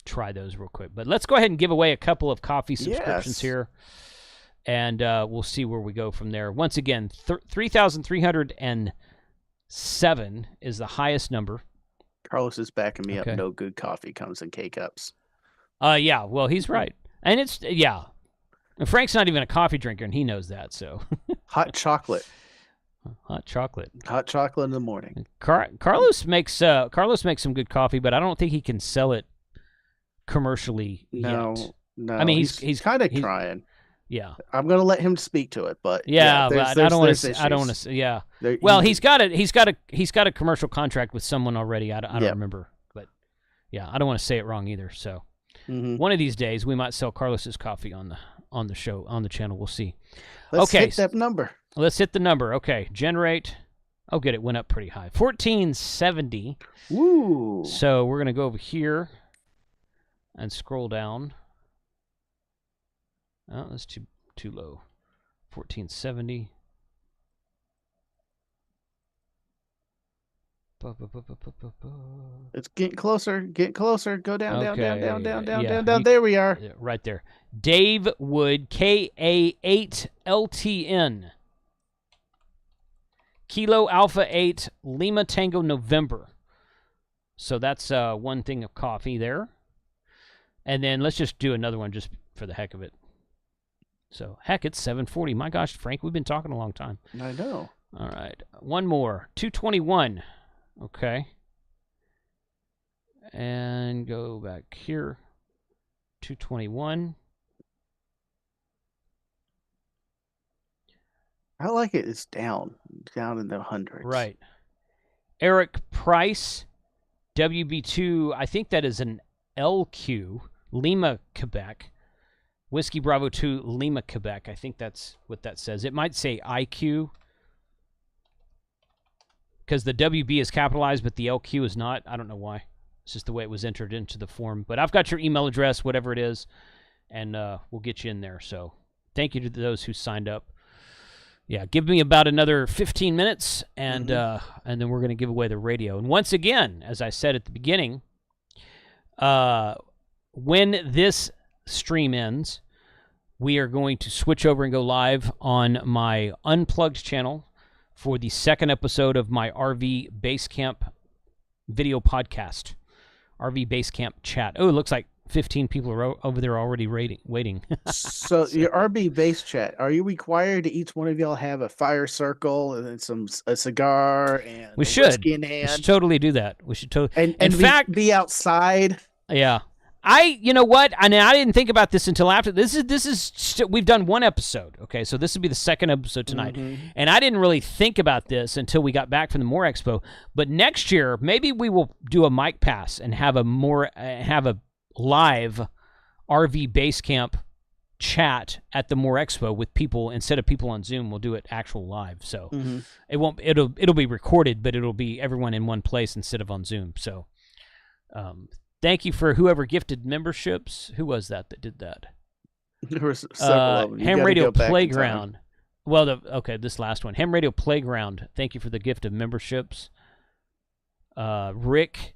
try those real quick. But let's go ahead and give away a couple of coffee subscriptions here. And we'll see where we go from there. Once again, 3,307 is the highest number. Carlos is backing me up. No good coffee comes in K-cups. Yeah, well, he's right. And it's, yeah. And Frank's not even a coffee drinker, and he knows that, so. Hot chocolate. Hot chocolate. Hot chocolate in the morning. Carlos makes some good coffee, but I don't think he can sell it commercially yet. No. I mean, he's kind of trying. Yeah, I'm gonna let him speak to it, but but I don't want to. Yeah, well, he's got a commercial contract with someone already. I don't remember, but yeah, I don't want to say it wrong either. So one of these days we might sell Carlos's coffee on the show on the channel. We'll see. Let's hit that number. Let's hit the number. Okay, generate. Oh, good, it went up pretty high. 1470. Woo! So we're gonna go over here and scroll down. Oh, that's too low. 1470. It's getting closer. Get closer. Go down, down. There we are. Yeah, right there. Dave Wood, KA8LTN. Kilo Alpha 8 Lima Tango November. So that's 1 thing of coffee there. And then let's just do another one just for the heck of it. So, heck, it's 7:40. My gosh, Frank, we've been talking a long time. I know. All right. One more. 221. Okay. And go back here. 221. I like it. It's down in the hundreds. Right. Eric Price, WB2. I think that is an LQ, Lima, Quebec. Whiskey Bravo 2, Lima, Quebec. I think that's what that says. It might say IQ because the WB is capitalized, but the LQ is not. I don't know why. It's just the way it was entered into the form. But I've got your email address, whatever it is, and we'll get you in there. So thank you to those who signed up. Yeah, give me about another 15 minutes, and then we're going to give away the radio. And once again, as I said at the beginning, when this stream ends, we are going to switch over and go live on my Unplugged channel for the second episode of my RV Basecamp video podcast, RV Basecamp chat. Oh, it looks like 15 people are over there already waiting. So your RB base chat, are you required to each one of y'all have a fire circle and then a cigar and we should. whiskey in hand? We should totally do that. We should totally. And in fact, be outside. Yeah. You know what? I didn't think about this until after. We've done 1 episode. Okay, so this will be the second episode tonight, and I didn't really think about this until we got back from the More Expo. But next year, maybe we will do a mic pass and have a live RV Basecamp chat at the More Expo with people instead of people on Zoom. We'll do it actual live. So it'll be recorded, but it'll be everyone in one place instead of on Zoom. So. Thank you for whoever gifted memberships. Who was that did that? There were several of them. Ham Radio Playground. Well, this last one. Ham Radio Playground. Thank you for the gift of memberships. Rick,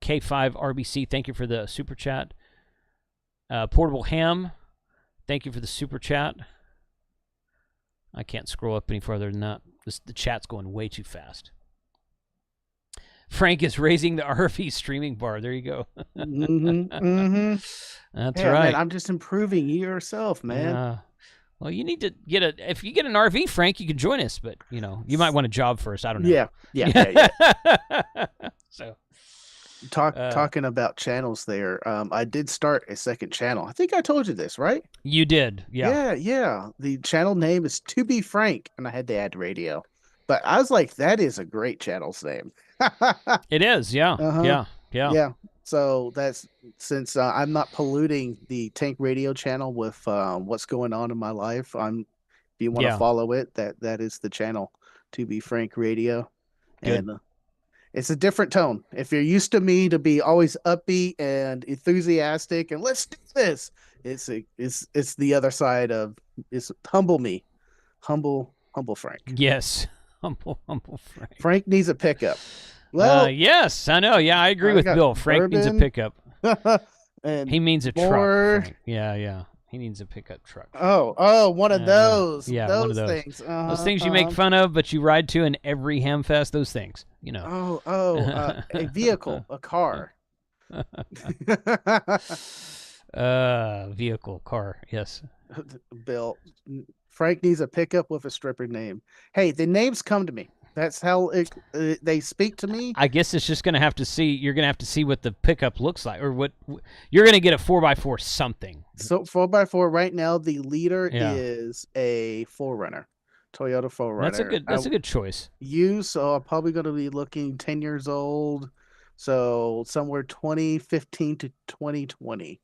K5RBC, thank you for the super chat. Portable Ham, thank you for the super chat. I can't scroll up any further than that. The chat's going way too fast. Frank is raising the RV streaming bar. There you go. That's right. Man, I'm just improving yourself, man. Well, you need to if you get an RV, Frank, you can join us, but you might want a job first. I don't know. Yeah. So talking about channels there, I did start a second channel. I think I told you this, right? You did. Yeah. The channel name is To Be Frank, and I had to add radio. But I was like, that is a great channel's name. It is, yeah. Yeah. So that's since I'm not polluting the Tank Radio channel with what's going on in my life. If you want to follow it, that is the channel, To Be Frank Radio. Good. And it's a different tone. If you're used to me to be always upbeat and enthusiastic and let's do this, it's the other side of it's humble Frank. Yes. Humble Frank. Frank needs a pickup. Well, yes, I know. Yeah, I agree with Bill. Frank needs a pickup. And he means a truck. Frank. Yeah. He needs a pickup truck. Oh, one of those. Yeah, those one of those things. Those things you make fun of, but you ride to in every Hamfest. Those things, a vehicle, a car. Vehicle, car. Yes. Bill. Frank needs a pickup with a stripper name. Hey, the names come to me. That's how they speak to me. I guess it's just going to have to see. You're going to have to see what the pickup looks like, or what you're going to get a 4x4 something. So 4x4 right now, the leader is a 4Runner, Toyota 4Runner. That's a good choice. So I'm probably going to be looking 10 years old. So somewhere 2015 to 2020.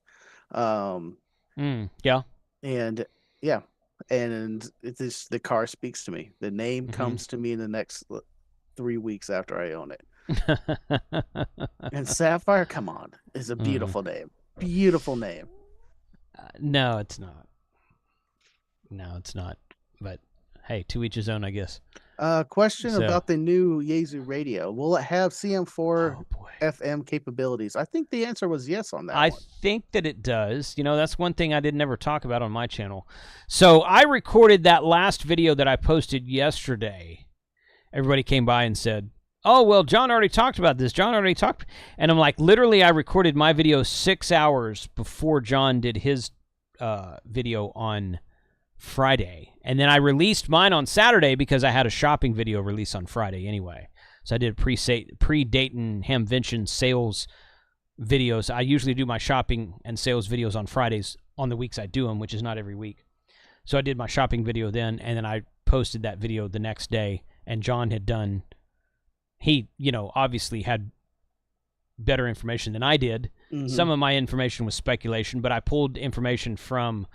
Yeah. And yeah. And the car speaks to me. The name comes to me in the next 3 weeks after I own it. And Sapphire, come on, is a beautiful name. Beautiful name. No, it's not. But hey, to each his own, I guess. Question about the new Yaesu radio. Will it have CM4 FM capabilities? I think the answer was yes on that one. I think that it does. That's one thing I didn't ever talk about on my channel. So I recorded that last video that I posted yesterday, everybody came by and said, "Oh, well, John already talked about this. John already talked." And I'm like, literally, I recorded my video 6 hours before John did his video on Friday. And then I released mine on Saturday because I had a shopping video release on Friday anyway. So I did pre-Dayton Hamvention sales videos. I usually do my shopping and sales videos on Fridays on the weeks I do them, which is not every week. So I did my shopping video then, and then I posted that video the next day. And John had done... He, obviously had better information than I did. Mm-hmm. Some of my information was speculation, but I pulled information from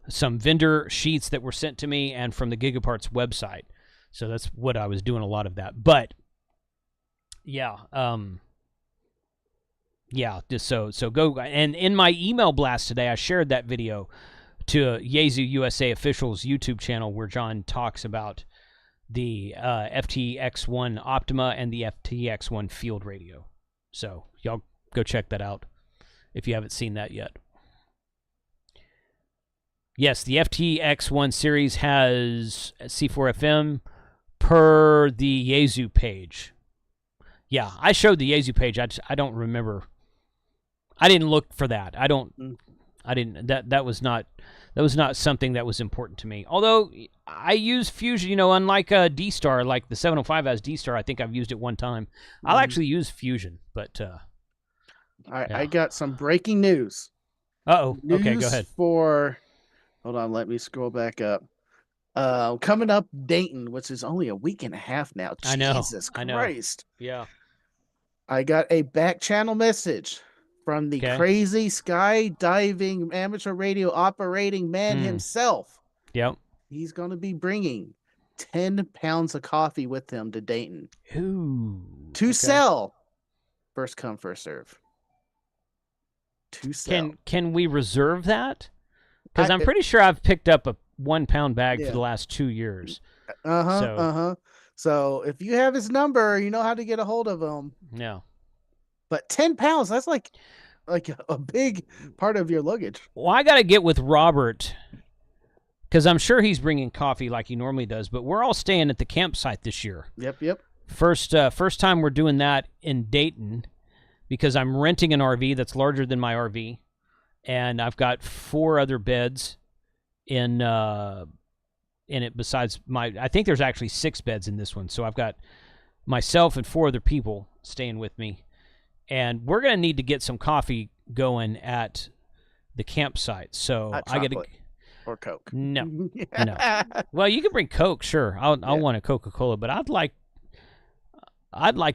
some vendor sheets that were sent to me and from the Gigaparts website. So that's what I was doing, a lot of that. But yeah, just so go. And in my email blast today, I shared that video to Yaesu USA Official's YouTube channel where John talks about the FT-710 Optima and the FT-710 Field Radio. So y'all go check that out if you haven't seen that yet. Yes, the FT-710 series has C4FM per the Yaesu page. Yeah, I showed the Yaesu page. I don't remember. I didn't look for that. That was not something that was important to me. Although I use Fusion, unlike D-Star, like the 705 has D-Star. I think I've used it one time. I'll actually use Fusion, but yeah. I got some breaking news. Okay, go ahead. Hold on, let me scroll back up. Coming up, Dayton, which is only a week and a half now. Jesus Christ. Yeah. I got a back channel message from the crazy skydiving amateur radio operating man himself. Yep. He's going to be bringing 10 pounds of coffee with him to Dayton. Ooh. To sell. First come, first serve. To sell. Can we reserve that? Because I'm pretty sure I've picked up a 1 pound bag for the last 2 years. So if you have his number, you know how to get a hold of him. Yeah. But 10 pounds, that's like a big part of your luggage. Well, I got to get with Robert because I'm sure he's bringing coffee like he normally does, but we're all staying at the campsite this year. Yep. First time we're doing that in Dayton because I'm renting an RV that's larger than my RV, and I've got 4 other beds in it besides I think there's actually 6 beds in this one. So I've got myself and 4 other people staying with me. And we're going to need to get some coffee going at the campsite. So I got to... Or Coke. No. Well, you can bring Coke, sure. I'll want a Coca-Cola, but I'd like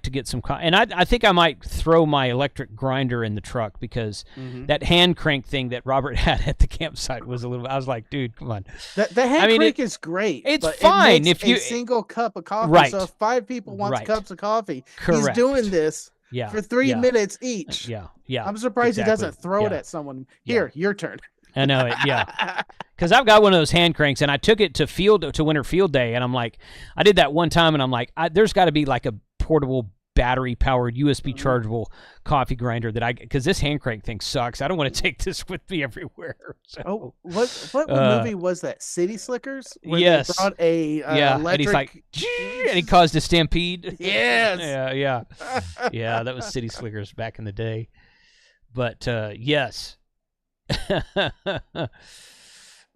to get some coffee. And I think I might throw my electric grinder in the truck because that hand crank thing that Robert had at the campsite was a little... I was like, dude, come on. The hand crank is great. It's fine. If you... a single cup of coffee. Right. So if 5 people want cups of coffee, correct. He's doing this for 3 minutes each. Yeah. I'm surprised he doesn't throw it at someone. Here, your turn. I know it, yeah. Because I've got one of those hand cranks, and I took it to Winter Field Day, and I'm like, I did that one time, and I'm like, there's got to be like a portable battery-powered USB chargeable coffee grinder because this hand crank thing sucks. I don't want to take this with me everywhere. So. What movie was that? City Slickers? Where yes. They brought a electric... and he's like, and he caused a stampede. Yes. Yeah, that was City Slickers back in the day. But yes.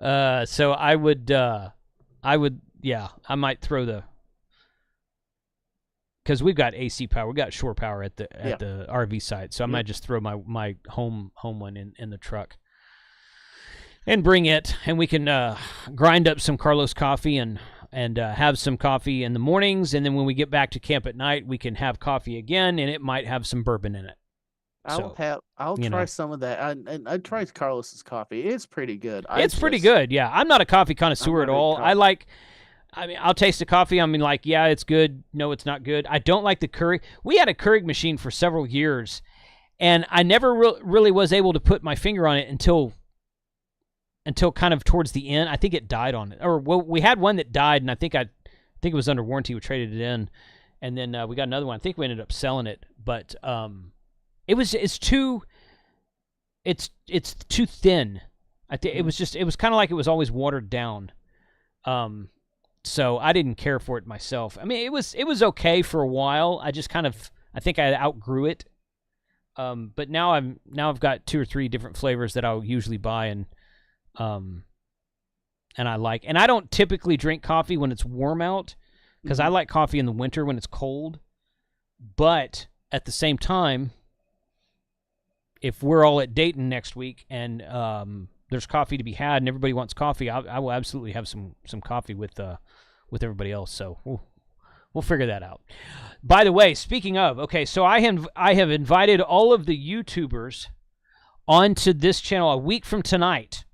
So I would, I might throw because we've got AC power, we got shore power at the RV site, so I might just throw my home one in the truck and bring it, and we can grind up some Carlos coffee and have some coffee in the mornings, and then when we get back to camp at night, we can have coffee again, and it might have some bourbon in it. I'll try some of that. I tried Carlos's coffee. It's pretty good. It's pretty good. Yeah, I'm not a coffee connoisseur at all. I'll taste the coffee. I mean, like, yeah, it's good. No, it's not good. I don't like the Keurig. We had a Keurig machine for several years, and I never really was able to put my finger on it until kind of towards the end. I think it died on it, or we had one that died, and I think it was under warranty. We traded it in, and then we got another one. I think we ended up selling it, but it's too thin. I think it was kind of like it was always watered down. So I didn't care for it myself. I mean, it was okay for a while. I just I think I outgrew it. But now I've got 2 or 3 different flavors that I'll usually buy and I like. And I don't typically drink coffee when it's warm out because I like coffee in the winter when it's cold. But at the same time, if we're all at Dayton next week and there's coffee to be had and everybody wants coffee, I will absolutely have some coffee with everybody else. So we'll figure that out. By the way, speaking of, okay, so I have invited all of the YouTubers onto this channel a week from tonight,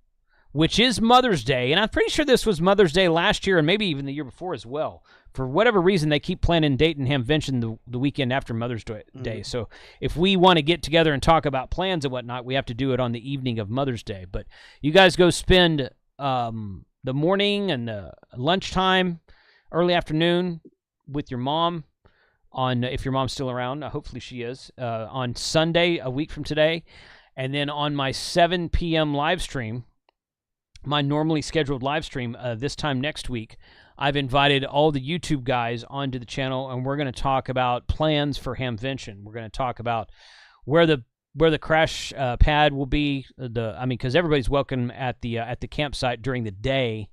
which is Mother's Day, and I'm pretty sure this was Mother's Day last year and maybe even the year before as well. For whatever reason, they keep planning Dayton Hamvention the weekend after Mother's Day. So if we want to get together and talk about plans and whatnot, we have to do it on the evening of Mother's Day. But you guys go spend the morning and the lunchtime, early afternoon with your mom if your mom's still around. Hopefully she is. On Sunday, a week from today. And then on my 7 p.m. live stream, my normally scheduled live stream this time next week, I've invited all the YouTube guys onto the channel, and we're going to talk about plans for Hamvention. We're going to talk about where the crash pad will be. Because everybody's welcome at the campsite during the day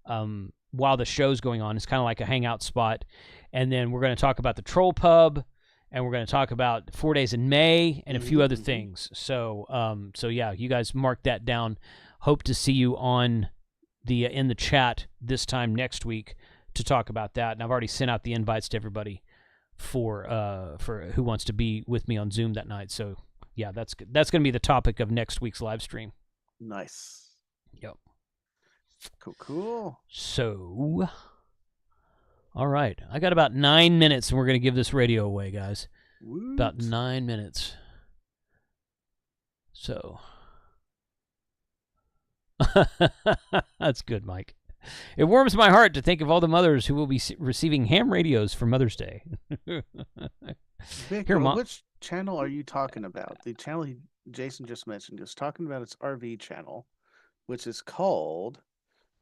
while the show's going on. It's kind of like a hangout spot. And then we're going to talk about the Troll Pub, and we're going to talk about 4 Days in May and a few other things. So yeah, you guys mark that down. Hope to see you on in the chat this time next week to talk about that. And I've already sent out the invites to everybody for who wants to be with me on Zoom that night. So yeah, that's good. That's going to be the topic of next week's live stream. Nice. Yep. Cool. So, all right, I got about 9 minutes, and we're going to give this radio away, guys. Woot. About 9 minutes. So. That's good, Mike. It warms my heart to think of all the mothers who will be receiving ham radios for Mother's Day. Vic, Here, Mom. which channel are you talking about? The channel Jason just mentioned is talking about its RV channel, which is called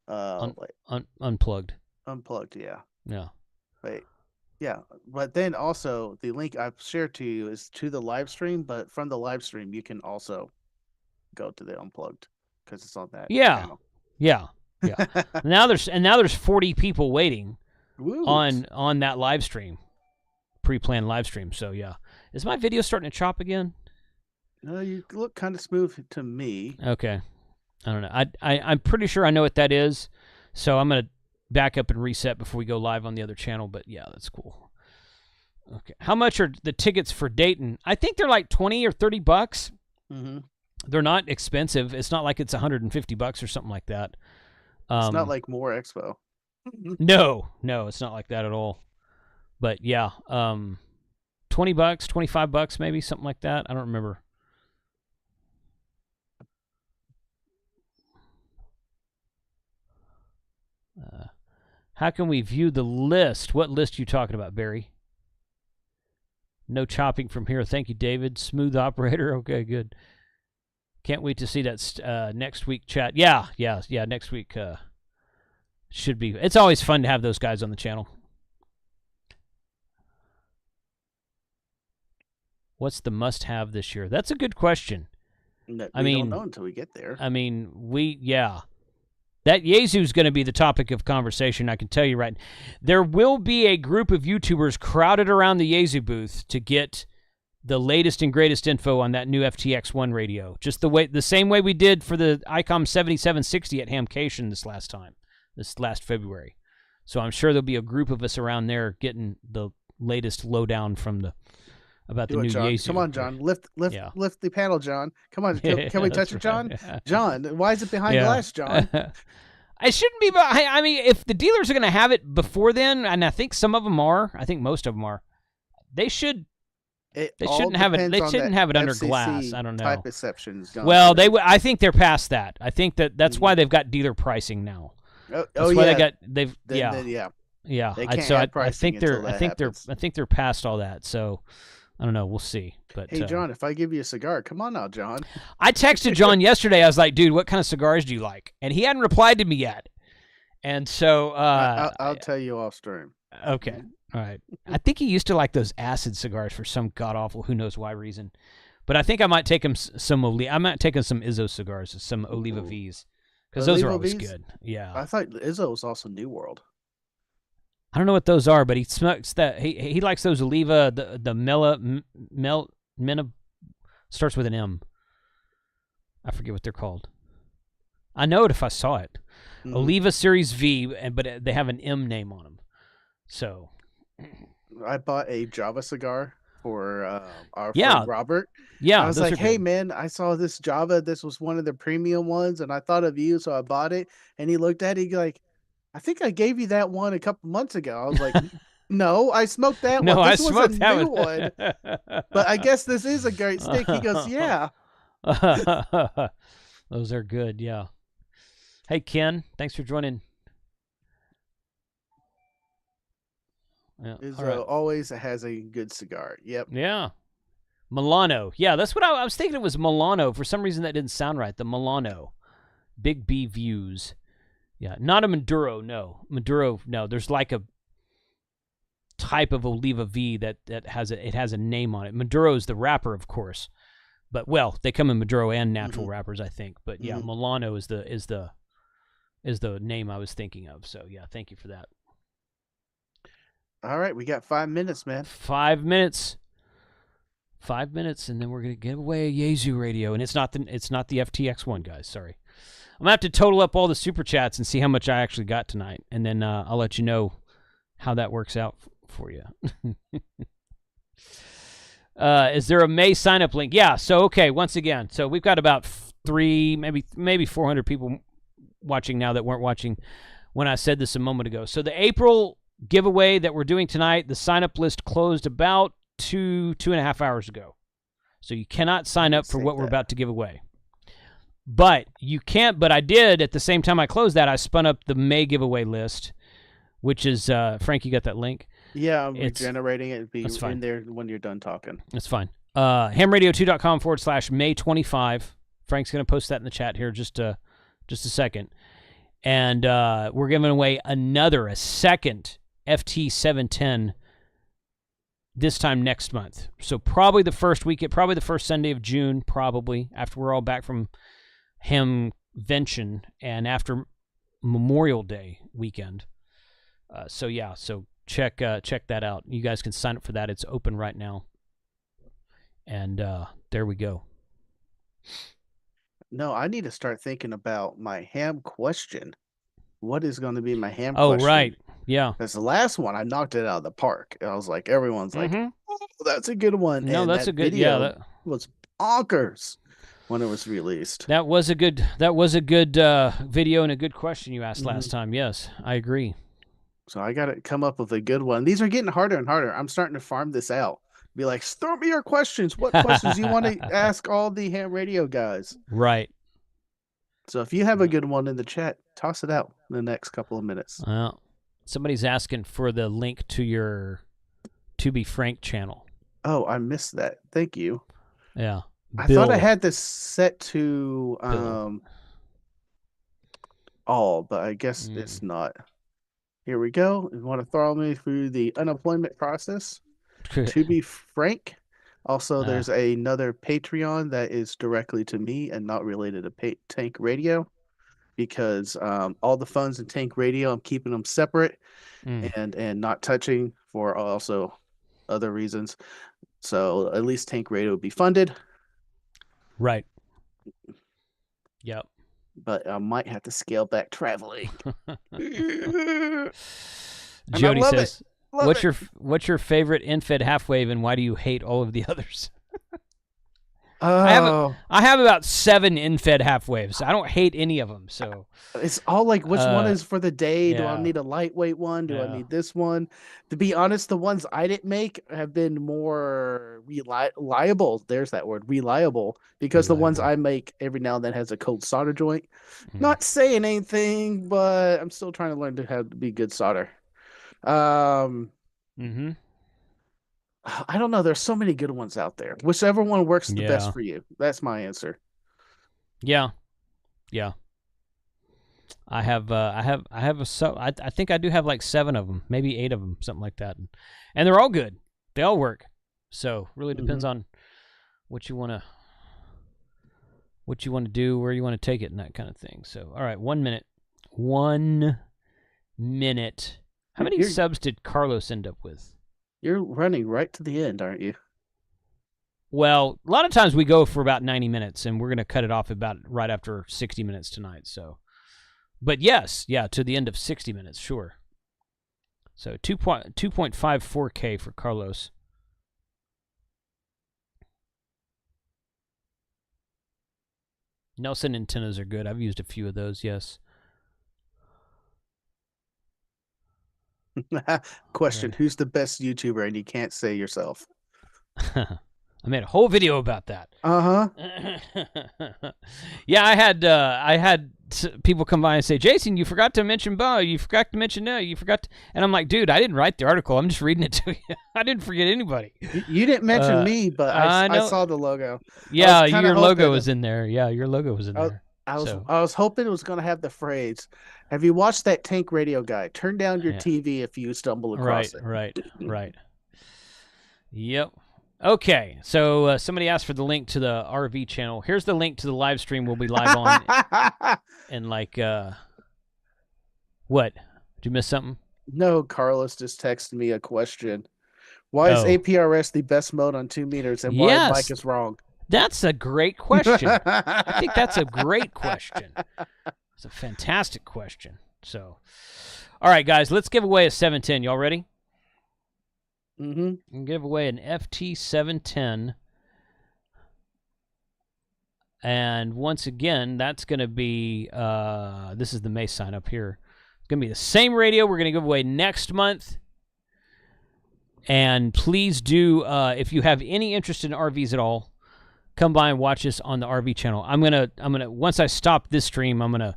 Unplugged. Unplugged. Yeah. Yeah. Wait. Yeah, but then also the link I've shared to you is to the live stream, but from the live stream you can also go to the Unplugged because it's on that channel. Yeah. now there's 40 people waiting Woot. on that live stream, pre-planned live stream. So yeah, is my video starting to chop again? No, you look kind of smooth to me. Okay, I don't know. I'm pretty sure I know what that is, so I'm gonna back up and reset before we go live on the other channel. But yeah, that's cool. Okay, how much are the tickets for Dayton? I think they're like $20 or $30. Mm-hmm. They're not expensive. It's not like it's $150 or something like that. It's not like More Expo. No, it's not like that at all. But yeah, $20, $25 maybe, something like that. I don't remember. How can we view the list? What list are you talking about, Barry? No chopping from here. Thank you, David. Smooth operator. Okay, good. Can't wait to see that next week chat. Yeah. Next week should be. It's always fun to have those guys on the channel. What's the must-have this year? That's a good question. We don't know until we get there. I mean, that Yaesu is going to be the topic of conversation, I can tell you right. There will be a group of YouTubers crowded around the Yaesu booth to get the latest and greatest info on that new FTX1 radio. Just the same way we did for the ICOM 7760 at Hamcation this last February. So I'm sure there'll be a group of us around there getting the latest lowdown about the new Yaesu. Come on, John. Lift the panel, John. Come on. Can we touch it, John? Right. John, why is it behind glass, John? I shouldn't be. I mean, if the dealers are going to have it before then, and I think some of them are, I think most of them are, they shouldn't have it. They shouldn't have it under glass. I don't know. Type exceptions. John. Well, I think they're past that. I think that's why they've got dealer pricing now. Yeah. Yeah. They can't so have I think they're. happens. I think they're past all that. So I don't know. We'll see. But hey, John, if I give you a cigar, come on now, John. I texted John yesterday. I was like, dude, what kind of cigars do you like? And he hadn't replied to me yet. And so, I'll tell you off stream. okay, all right. I think he used to like those acid cigars for some god awful, who knows why reason. But I think I might take him some. I might take him some Izzo cigars, some Oliva Ooh. V's, because those are Oliva always V's? good. Yeah. I thought Izzo was also New World. I don't know what those are, but he smokes that. He likes those Oliva. The Mena starts with an M. I forget what they're called. I know it if I saw it. Oliva Series V, but they have an M name on them. So I bought a Java cigar for our Yeah. friend Robert. yeah, I was those like, are hey good. man, I saw this Java. This was one of the premium ones, and I thought of you, so I bought it. And he looked at it, he like, I think I gave you that one a couple months ago. I was like, no, I smoked that No, one. I This was a smoked that new one. But I guess this is a great stick. He goes, yeah. Those are good, yeah. Hey, Ken, thanks for joining. Yeah, all right. Always has a good cigar. Yep. Yeah. Milano. Yeah, that's what I was thinking. It was Milano. For some reason, that didn't sound right. The Milano. Big B views. Yeah, not a Maduro, no. Maduro, no. There's like a type of Oliva V that has a name on it. Maduro is the wrapper, of course. But well, they come in Maduro and natural wrappers, I think. But yeah, Milano is the name I was thinking of. So yeah, thank you for that. All right, we got 5 minutes, man. 5 minutes. 5 minutes, and then we're gonna give away a Yaesu radio, and it's not the FTX1, guys. Sorry, I'm gonna have to total up all the super chats and see how much I actually got tonight, and then I'll let you know how that works out for you. Is there a May sign up link? Yeah. So okay, once again, so we've got about 300, maybe 400 people watching now that weren't watching when I said this a moment ago. So the April giveaway that we're doing tonight, the sign up list closed about 2.5 hours ago. So you cannot sign up for what we're about to give away. But you can't, but I did at the same time I closed that, I spun up the May giveaway list, which is, Frank, you got that link? Yeah, I'm regenerating it. It'll be fine. in there when you're done talking. That's fine. hamradio2.com/May25. Frank's going to post that in the chat here just a second. And we're giving away a second FT-710 this time next month. So probably the first Sunday of June, probably, after we're all back from Hamvention and after Memorial Day weekend. So check that out. You guys can sign up for that. It's open right now. And there we go. No, I need to start thinking about my ham question. What is going to be my ham question? Oh, right. Yeah. Because the last one, I knocked it out of the park. I was like, everyone's like, oh, that's a good one. No, and that's that a good video that was bonkers when it was released. That was a good video and a good question you asked last time. Yes, I agree. So I got to come up with a good one. These are getting harder and harder. I'm starting to farm this out. Be like, throw me your questions. What questions do you want to ask all the ham radio guys? Right. So if you have a good one in the chat, toss it out in the next couple of minutes. Well, somebody's asking for the link to your To Be Frank channel. Oh, I missed that. Thank you. Yeah. I thought I had this set to all, but I guess it's not. Here we go. You want to throw me through the unemployment process? To Be Frank. Also, there's another Patreon that is directly to me and not related to Tank Radio, because all the funds in Tank Radio, I'm keeping them separate and not touching for also other reasons. So at least Tank Radio would be funded. Right. Yep. But I might have to scale back traveling. Jody says, "What's your favorite infed half wave, and why do you hate all of the others?" I have about 7 infed half waves. I don't hate any of them. So it's all like, which one is for the day? Do I need a lightweight one? Do I need this one? To be honest, the ones I didn't make have been more reliable. There's that word, reliable, because the ones I make every now and then has a cold solder joint. Not saying anything, but I'm still trying to learn to be good solder. I don't know. There's so many good ones out there. Whichever one works the best for you. That's my answer. Yeah. Yeah. I have I think I do have like 7 of them, maybe 8 of them, something like that, and they're all good. They all work. So really depends on what you want to do, where you want to take it, and that kind of thing. So all right, 1 minute. 1 minute. How many subs did Carlos end up with? You're running right to the end, aren't you? Well, a lot of times we go for about 90 minutes, and we're going to cut it off about right after 60 minutes tonight. So, but yes, yeah, to the end of 60 minutes, sure. So 2.54K for Carlos. Nelson antennas are good. I've used a few of those, yes. Question, who's the best YouTuber? And you can't say yourself. I made a whole video about that. Yeah, I had people come by and say, Jason, you forgot to mention Bo. You forgot to mention no. You forgot to... And I'm like, dude, I didn't write the article. I'm just reading it to you. I didn't forget anybody. You didn't mention me, but I saw the logo. Yeah, your logo was in there. Yeah, your logo was in there. I was hoping it was going to have the phrase, have you watched that Tank Radio guy? Turn down your TV if you stumble across it. Right. Yep. Okay, so somebody asked for the link to the RV channel. Here's the link to the live stream we'll be live on. And like, what? Did you miss something? No, Carlos just texted me a question. Why is APRS the best mode on 2 meters, and why Mike is wrong? That's a great question. I think that's a great question. It's a fantastic question. So, all right, guys, let's give away a 710. Y'all ready? Mm-hmm. And give away an FT-710. And once again, that's going to be, this is the May sign up here. It's going to be the same radio we're going to give away next month. And please do, if you have any interest in RVs at all, come by and watch us on the RV channel. I'm gonna once I stop this stream, I'm gonna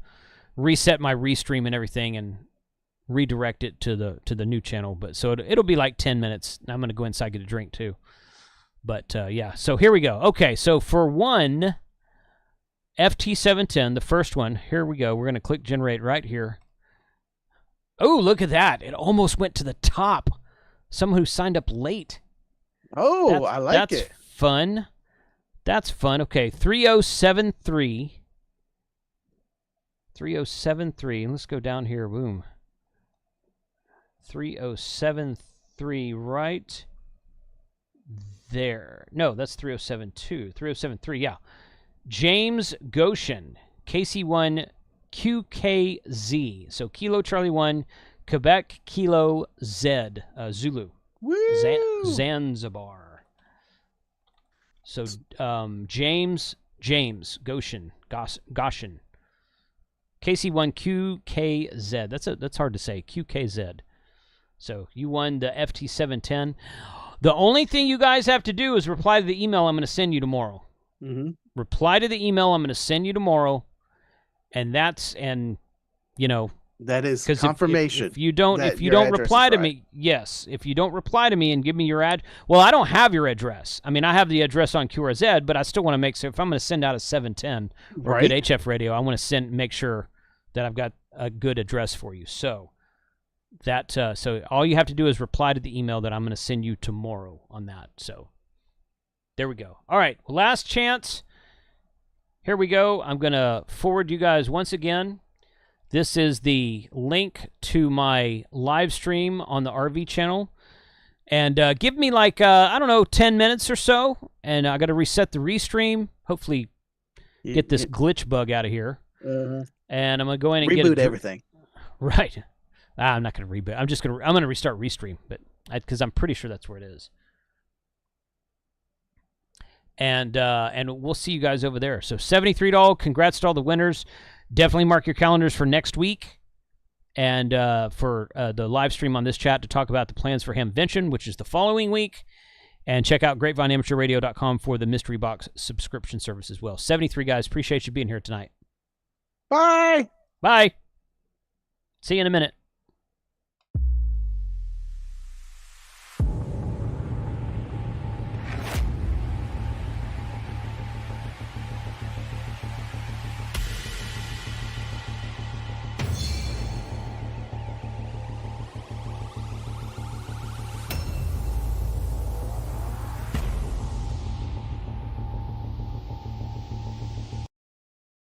reset my restream and everything and redirect it to the new channel. But so it'll be like 10 minutes. I'm gonna go inside, get a drink too. But yeah, so here we go. Okay, so for one FT-710, the first one, here we go. We're gonna click generate right here. Oh, look at that! It almost went to the top. Someone who signed up late. Oh, I like it. That's fun. That's fun. Okay, 3073. 3073. Let's go down here. Boom. 3073 right there. No, that's 3072. 3073, yeah. James Goshen, KC1 QKZ. So Kilo Charlie 1, Quebec Kilo Z, Zulu. Woo! Zanzibar. So James Goshen, KC1 QKZ. That's hard to say. QKZ. So you won the FT-710. The only thing you guys have to do is reply to the email I'm going to send you tomorrow. Mm-hmm. Reply to the email I'm going to send you tomorrow, and you know. That is confirmation. If you don't reply to me, yes. If you don't reply to me and give me your well, I don't have your address. I mean, I have the address on QRZ, but I still want to make sure if I'm going to send out a 710 or good HF radio, I want to make sure that I've got a good address for you. So that so all you have to do is reply to the email that I'm going to send you tomorrow on that. So there we go. All right, last chance. Here we go. I'm going to forward you guys once again. This is the link to my live stream on the RV channel. And give me like, I don't know, 10 minutes or so. And I got to reset the restream. Hopefully get this glitch bug out of here. And I'm going to go in and reboot everything. Right. I'm not going to reboot. I'm going to restart restream, but because I'm pretty sure that's where it is. And we'll see you guys over there. So $73. Congrats to all the winners. Definitely mark your calendars for next week and for the live stream on this chat to talk about the plans for Hamvention, which is the following week. And check out GrapevineAmateurRadio.com for the Mystery Box subscription service as well. 73, guys. Appreciate you being here tonight. Bye. Bye. See you in a minute.